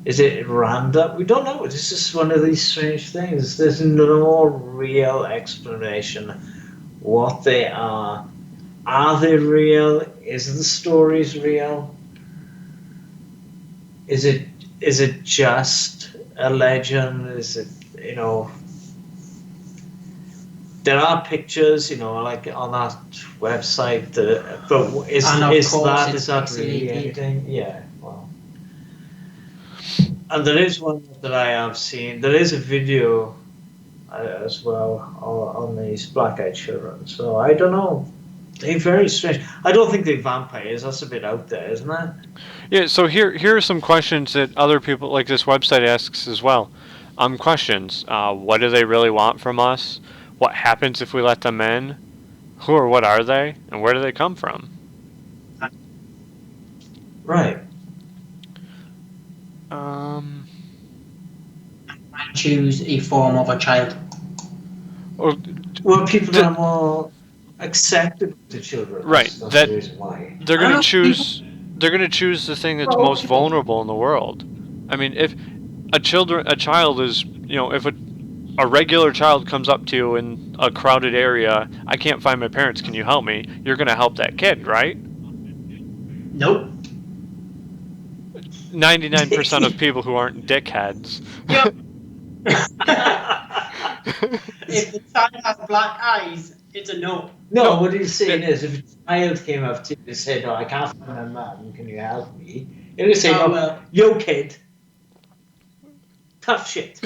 Is it random? We don't know. This is one of these strange things. There's no real explanation what they are. Are they real? Is the stories real? Is it just a legend? Is it there are pictures, like on that website, but is that really anything? Yeah, well. And there is one that I have seen. There is a video as well on these black-eyed children. So I don't know. They're very strange. I don't think they're vampires. That's a bit out there, isn't it? yeah. So here are some questions that other people like this website asks as well. Questions. What do they really want from us? What happens if we let them in? Who or what are they? And where do they come from? Right. I choose a form of a child. Well, people are more acceptable to children. Right. That's the reason why. They're gonna choose. They're gonna choose the thing that's most vulnerable in the world. I mean, if a child is, if a regular child comes up to you in a crowded area, I can't find my parents, can you help me? You're gonna help that kid, right? Nope. 99% of people who aren't dickheads. Yep. If the child has black eyes, it's a no. No, what he's saying is, if a child came up to you and said, "No, I can't find my mum, can you help me?" You're going to say, "No, yo, kid, tough shit."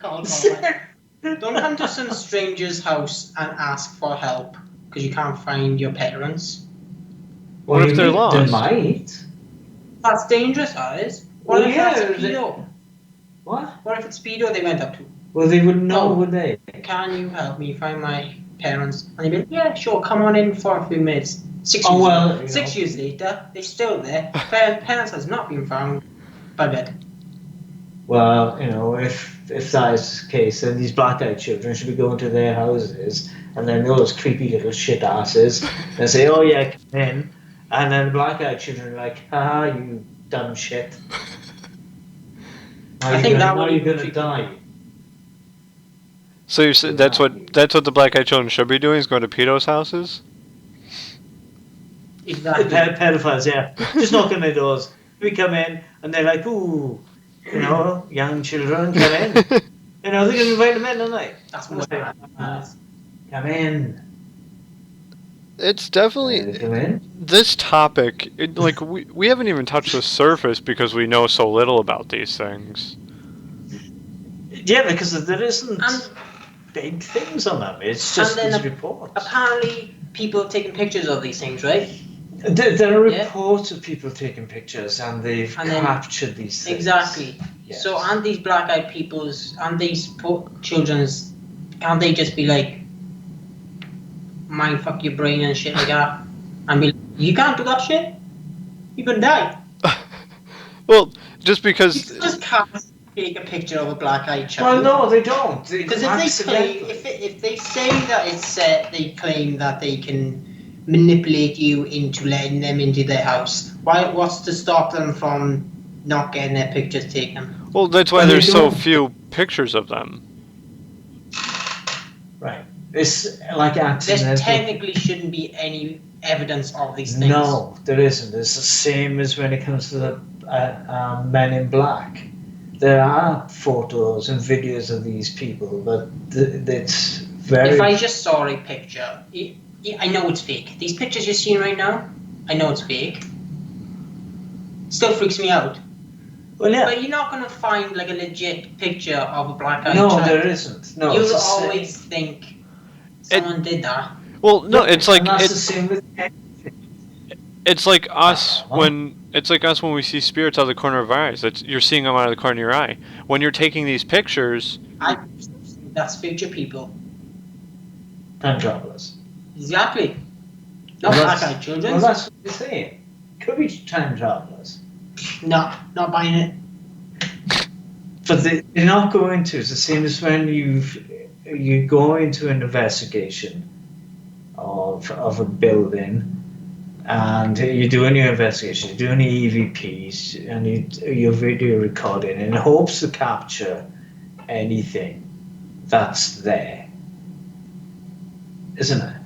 Don't come to some stranger's house and ask for help because you can't find your parents. What if they're lost? They might. That's dangerous, that is. What if that's pedo? What? What if it's pedo they went up to? Well, they wouldn't know, would they? Can you help me find my parents? And they'd be like, yeah, sure, come on in for a few minutes. 6 years later, they're still there. Parents has not been found. Buggered. Well, if that is the case, then these black-eyed children should be going to their houses, and then those creepy little shit asses, and say, "Oh yeah, come in," and then the black-eyed children are like, "Haha, you dumb shit." I think that you're gonna die. So you said that's what the black-eyed children should be doing, is going to pedos' houses? Exactly. Pedophiles, yeah. Just knock on their doors. We come in, and they're like, "Ooh, young children, come in." They're going to invite them in, aren't they? That's what come in. It's definitely this topic. We haven't even touched the surface because we know so little about these things. Yeah, because there isn't big things on them. It's just these reports. Apparently, people have taken pictures of these things, right? There are reports of people taking pictures, and they've captured these things. Exactly. Yes. So, and these black-eyed people's, and these children's, can't they just be like, mind fuck your brain and shit like that, and be like, you can't do that shit, you're gonna die. Well, just because you just can't take a picture of a black-eyed child. Well, no, they don't. Because if they say that it's they claim that they can manipulate you into letting them into their house, what's to stop them from not getting their pictures taken? Well, that's why there's so few pictures of them. Right. It's like accidental. There technically shouldn't be any evidence of these things. No, there isn't. It's the same as when it comes to the Men in Black. There are photos and videos of these people, but it's very... If I just saw a picture, I know it's fake. These pictures you're seeing right now, I know it's fake. Still freaks me out. Well, yeah. But you're not going to find like a legit picture of a black-eyed child. No, there isn't. No, you'll always think someone did that. Well, no, it's like... That's the same with It's like us Paranormal. when we see spirits out of the corner of our eyes. You're seeing them out of the corner of your eye. When you're taking these pictures, That's future people. Time travelers. Exactly. Not Well, black-eyed children. well, that's what you're saying. Could be time travelers. No, not buying it. But they're not going to. It's the same as when you go into an investigation of a building, and you're doing your investigation, you're doing EVPs, and you're video recording in hopes to capture anything that's there, isn't it?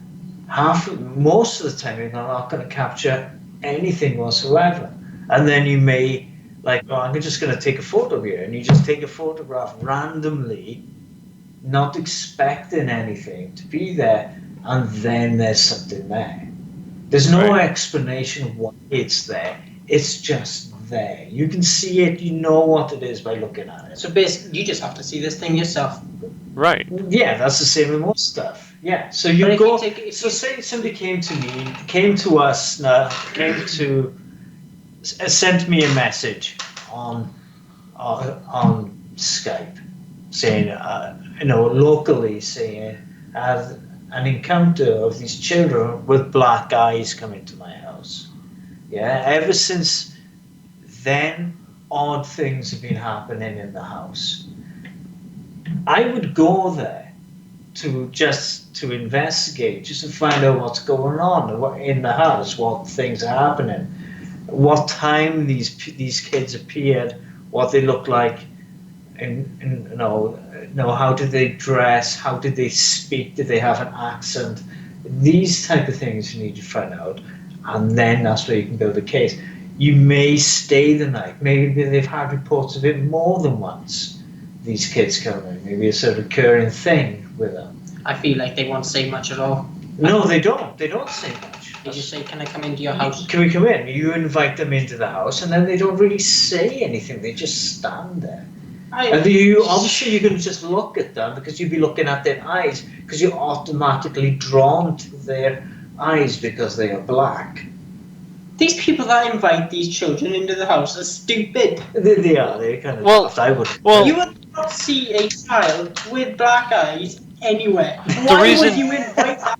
Most of the time, you're not going to capture anything whatsoever, and then you may like, oh, I'm just going to take a photo here, and you just take a photograph randomly, not expecting anything to be there, and then there's something there. There's no Right. explanation of why it's there. It's just there. You can see it. You know what it is by looking at it. So basically, you just have to see this thing yourself. right? Yeah, that's the same with most stuff. Yeah. So But you if go. you take- if So you- say somebody came to me, came to us, sent me a message on Skype, saying, locally saying, an encounter of these children with black eyes come into my house. Yeah, ever since then, odd things have been happening in the house. I would go there to investigate, just to find out what's going on in the house, what things are happening, what time these kids appeared, what they look like, and how did they dress, how did they speak, did they have an accent, these type of things you need to find out, and then that's where you can build a case. You may stay the night, maybe they've had reports of it more than once, these kids coming, maybe it's a recurring thing with them. I feel like they won't say much at all. No, they don't say much. They just say, "Can I come into your house?" Can we come in? You invite them into the house, and then they don't really say anything, they just stand there. And you're going to just look at them because you'll be looking at their eyes because you're automatically drawn to their eyes because they are black. These people that invite these children into the house are stupid. They are. They kind of. Well- I would. well- You would not see a child with black eyes anywhere. The Why reason- would you invite that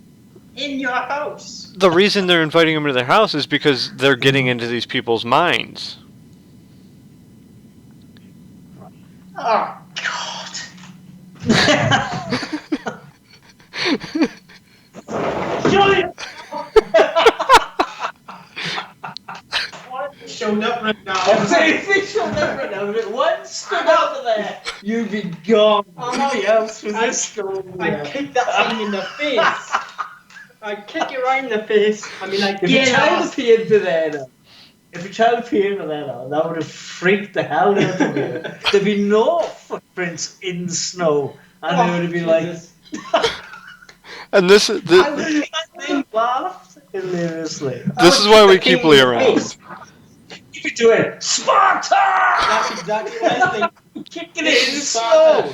in your house? The reason they're inviting them into their house is because they're getting into these people's minds. Oh God! Shut it! What showed up right now? One stood over there. You'd be gone. Nobody else was I- this going I there. kick that thing in the face. I kick it right in the face. I mean, like, If get a child off. appeared to there, that would have freaked the hell out of you. There'd be no footprints in the snow, and they would have been like, Jesus. And this I would kick that thing. laughed hilariously. this is why we keep Lee around. You could do it, Sparta! That's exactly what I think. Kicking it in the snow.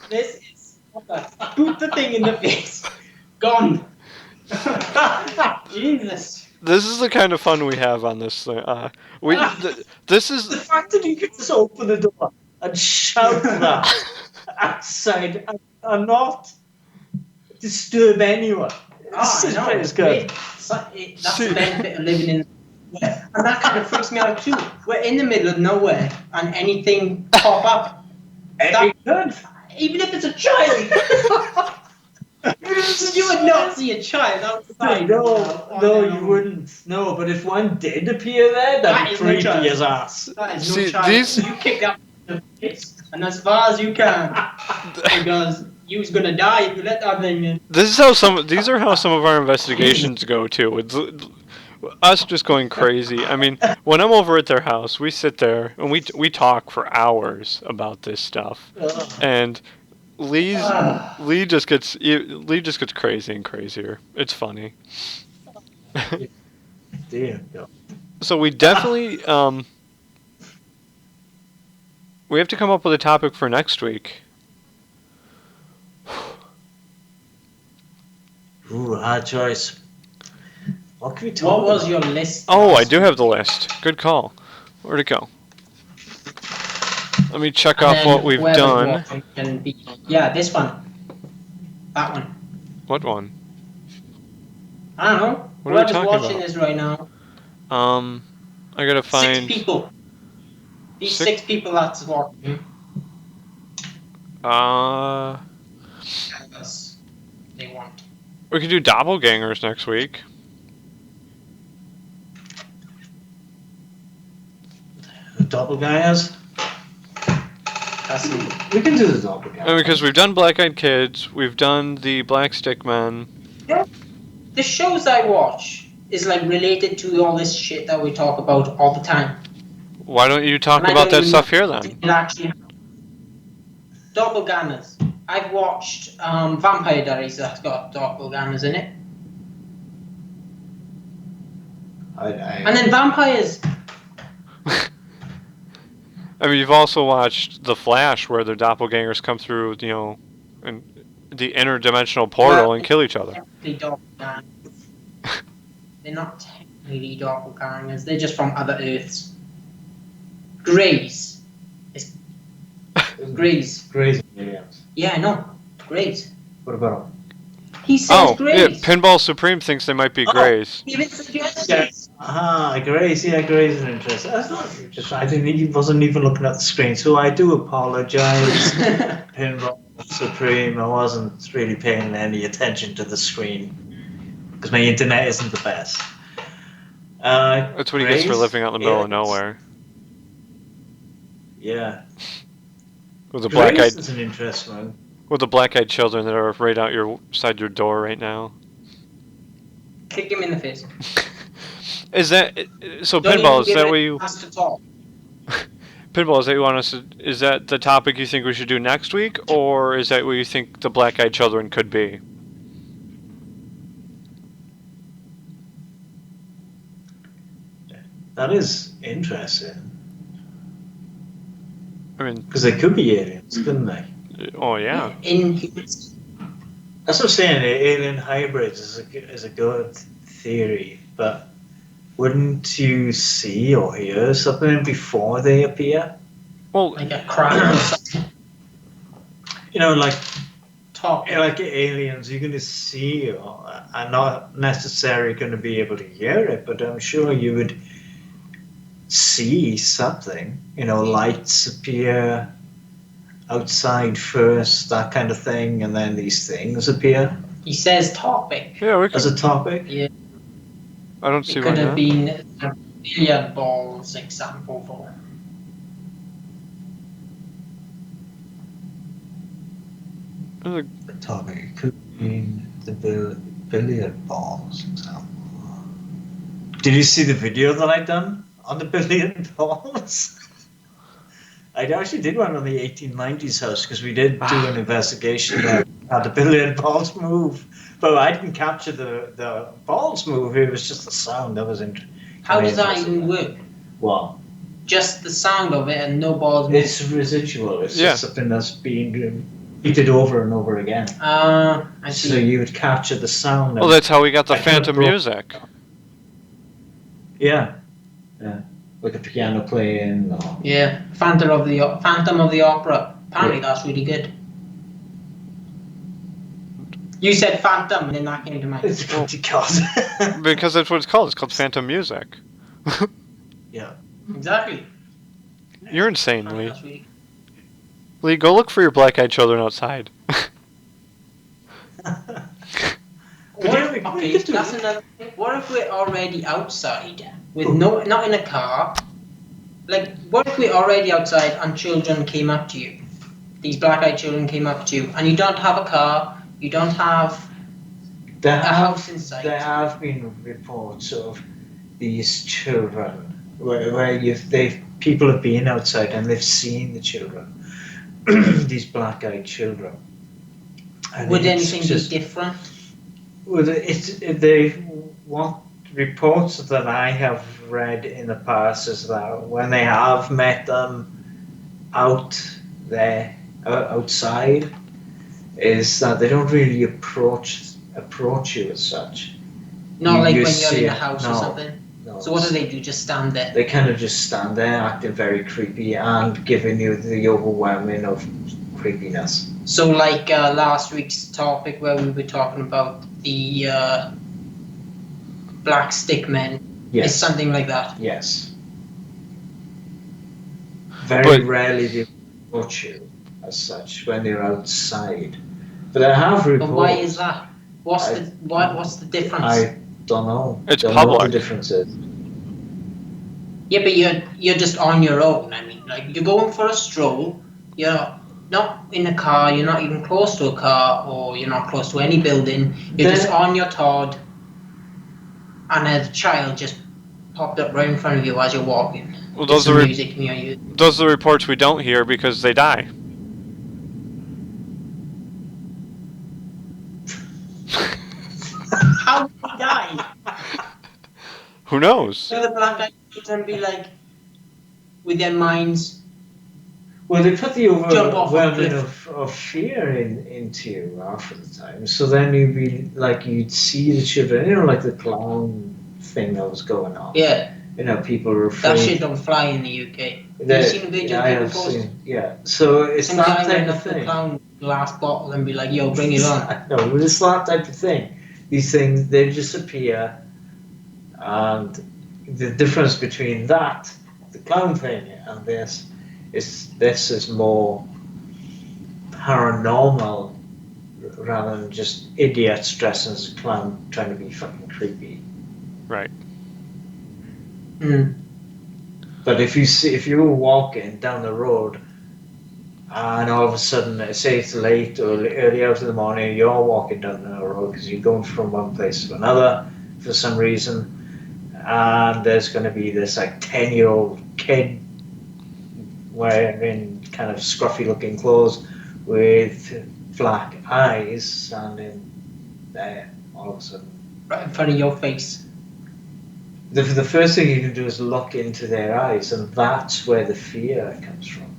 This is boot the thing in the face. Gone. Jesus. This is the kind of fun we have on this thing. This The is fact that you could just open the door and shout that outside and not disturb anyone. This is pretty good. That's the benefit of living in. And that kind of freaks me out too. We're in the middle of nowhere, and anything pop up, It could. even if it's a child. You would not see a child outside. No, you wouldn't. No, but if one did appear there, That that'd be is no creepy child. as ass. That is no See, child. these- You kick that in the face, and as far as you can, because you's gonna die if you let that thing in. these are how some of our investigations go too. It's us just going crazy. I mean, when I'm over at their house, we sit there and we talk for hours about this stuff. And Lee just gets crazy and crazier. It's funny. Dear. So we definitely we have to come up with a topic for next week. Ooh, hard choice. What can we talk What was about? your list? Oh, I last do week? have the list. Good call. Where'd it go? Let me check And off what then we've whoever's done. watching can be. Yeah, this one. That one. What one? I don't know. What are we Whoever's talking watching about? this right now. I gotta 6 find people. These six. 6 people that's watching. Tell us they want. We could do doppelgangers next week. Doppelgangers? Fascinating. We can do the doppelganger. Because we've done Black-Eyed Kids, we've done the Black Stick Men. Yeah. The shows I watch is like related to all this shit that we talk about all the time. Why don't you talk And I about don't that even stuff know here if then? it actually Doppelgangers. I've watched Vampire Diaries that's got doppelgangers in it. And then vampires. I mean, you've also watched The Flash, where the doppelgangers come through, in the interdimensional portal and kill each other. Technically doppelgangers. They're not technically doppelgangers. They're just from other Earths. Greys. It's Greys. Greys aliens. Yeah, I know. Greys. What about them? He says Oh, yeah, Greys. Pinball Supreme thinks they might be Greys. Even suggestions. Greys. Yeah, Greys are interesting. That's not I wasn't even looking at the screen, so I do apologise. Pinball Supreme. I wasn't really paying any attention to the screen because my internet isn't the best. That's what he gets for living out in the middle of nowhere. Yeah. With the Greys black-eyed, is an interesting one. with the black-eyed children that are right outside your door right now. Kick him in the face. Is that so? Don't Pinball, even is give that it what a you? chance to talk. Pinball, is that you want us to? Is that the topic you think we should do next week, or is that what you think the black-eyed children could be? That is interesting. I mean, Because they could be aliens, couldn't they? oh yeah. Inhumans. That's what I'm saying. Alien hybrids is a good theory, but wouldn't you see or hear something before they appear? Well, Like a crab or something. Like Talk. aliens, you're going to see, or are not necessarily going to be able to hear it, but I'm sure you would see something. Lights appear outside first, that kind of thing, and then these things appear He says topic. yeah, we as could. a topic. Yeah. I don't It see why could have not. been a billiard balls example for. There's The topic could be the billiard balls example. Did you see the video that I done on the billiard balls? I actually did one on the 1890s house because we did do an investigation that had the billiard balls move, but I didn't capture the balls move. It was just the sound that was interesting. How does that even work? Well, Just the sound of it and no balls move. it's residual. It's Yeah. just something that's being repeated over and over again. I So see. you would capture the sound. Well, that's how we got the I could've phantom brought- music. Yeah. Like a piano playing. Or... Yeah, Phantom of the Opera. Apparently that's really good. You said Phantom, and then that came to mind. It's pretty cool. Because that's what it's called. It's called phantom music. Yeah. Exactly. You're insane, Apparently Lee. that's really- Lee, go look for your black-eyed children outside. What if, okay, that's another thing. What if we're already outside with not in a car? Like, what if we're already outside and children came up to you? These black-eyed children came up to you, and you don't have a car, you don't have There a have, house in sight. there have been reports of these children where people have been outside and they've seen the children, these black-eyed children. And Would it's anything just- be different? Well, what reports that I have read in the past is that when they have met them out there, outside, is that they don't really approach you as such. Not like you when see you're in a it. house or No, something. no. So what do? Just stand there? They kind of just stand there, acting very creepy and giving you the overwhelming of creepiness. So like last week's topic where we were talking about the black stick men. Yes. It's something like that. Yes. Very rarely they approach you as such when they're outside. But I have reports. But why is that? What's the difference? I don't know. It's don't know what the public. difference is. Yeah, but you're just on your own. I mean, like you're going for a stroll. You're not in a car. You're not even close to a car, or you're not close to any building. You're just on your Todd, and a child just popped up right in front of you as you're walking. Well, those are the reports we don't hear because they die. How did they die? Who knows? So the black guys can be like, with their minds. Well, they put the overwhelming of fear into you half of the time. So then you'd be like, you'd see the children, like the clown thing that was going on. Yeah. People were afraid. That shit don't fly in the UK. Have you seen the video people post? Yeah. So it's some that guy type of thing. thing. The clown glass bottle and be like, "Yo, bring it on." No, but it's that type of thing. These things, they disappear, and the difference between that, the clown thing, and this is more paranormal rather than just idiots dressing as a clown trying to be fucking creepy. Right. Mm. But if you were walking down the road and all of a sudden, say it's late or early out in the morning, you're walking down the road because you're going from one place to another for some reason, and there's going to be this like 10-year-old kid wearing kind of scruffy looking clothes with black eyes standing there all of a sudden. Right in front of your face. The first thing you can do is look into their eyes, and that's where the fear comes from.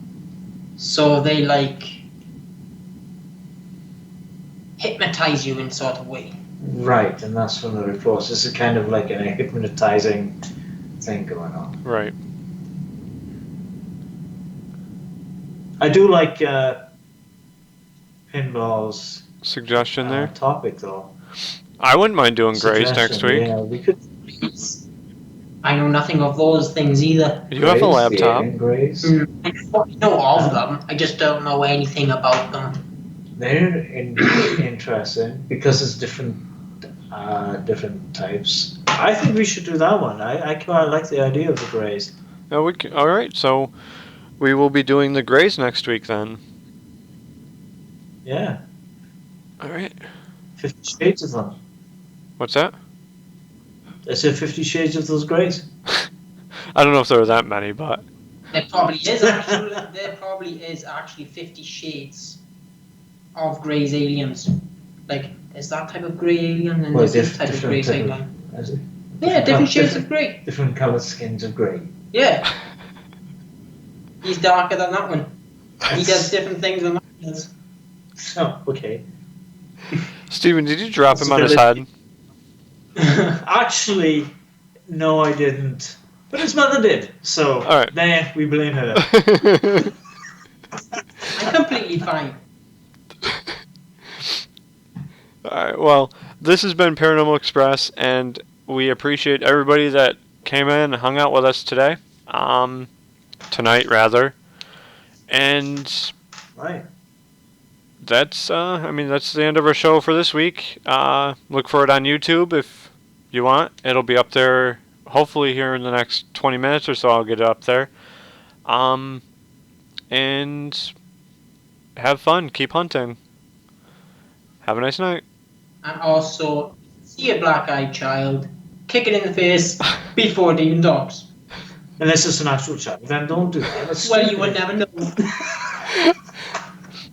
So they like hypnotize you in sort of way. Right, and that's from the reports. This is kind of like a hypnotizing thing going on. Right. I do like Pinball's suggestion there. Topic though. I wouldn't mind doing Grays next week. Yeah, we could. I know nothing of those things either. You have a laptop. Grays. I know of them. I just don't know anything about them. They're interesting because it's different types. I think we should do that one. I quite like the idea of the Grays. All right, so we will be doing the Grays next week then. Yeah. All right. 50 Shades of them. What's that? I said 50 Shades of those Grays. I don't know if there are that many, but there probably is actually 50 Shades of Grey's aliens. Like, is that type of grey alien and this type of grey alien? Yeah, different shades of grey. Different coloured skins of grey. Yeah. He's darker than that one. He does different things than that one does. Oh, okay. Stephen, did you drop him on his head? Actually, no, I didn't. But his mother did. So, there, we blame her. I'm completely fine. Alright, well, this has been Paranormal Express, and we appreciate everybody that came in and hung out with us today. Tonight, rather. And right. That's the end of our show for this week. Look for it on YouTube if you want. It'll be up there hopefully here in the next 20 minutes or so. I'll get it up there. And have fun. Keep hunting. Have a nice night. And also, see a black-eyed child, kick it in the face before it even talks. Unless it's an actual child, then don't do that. That's well, you would never know.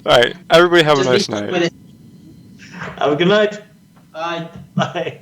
Alright, everybody have a nice night. Have a good night. Bye. Bye.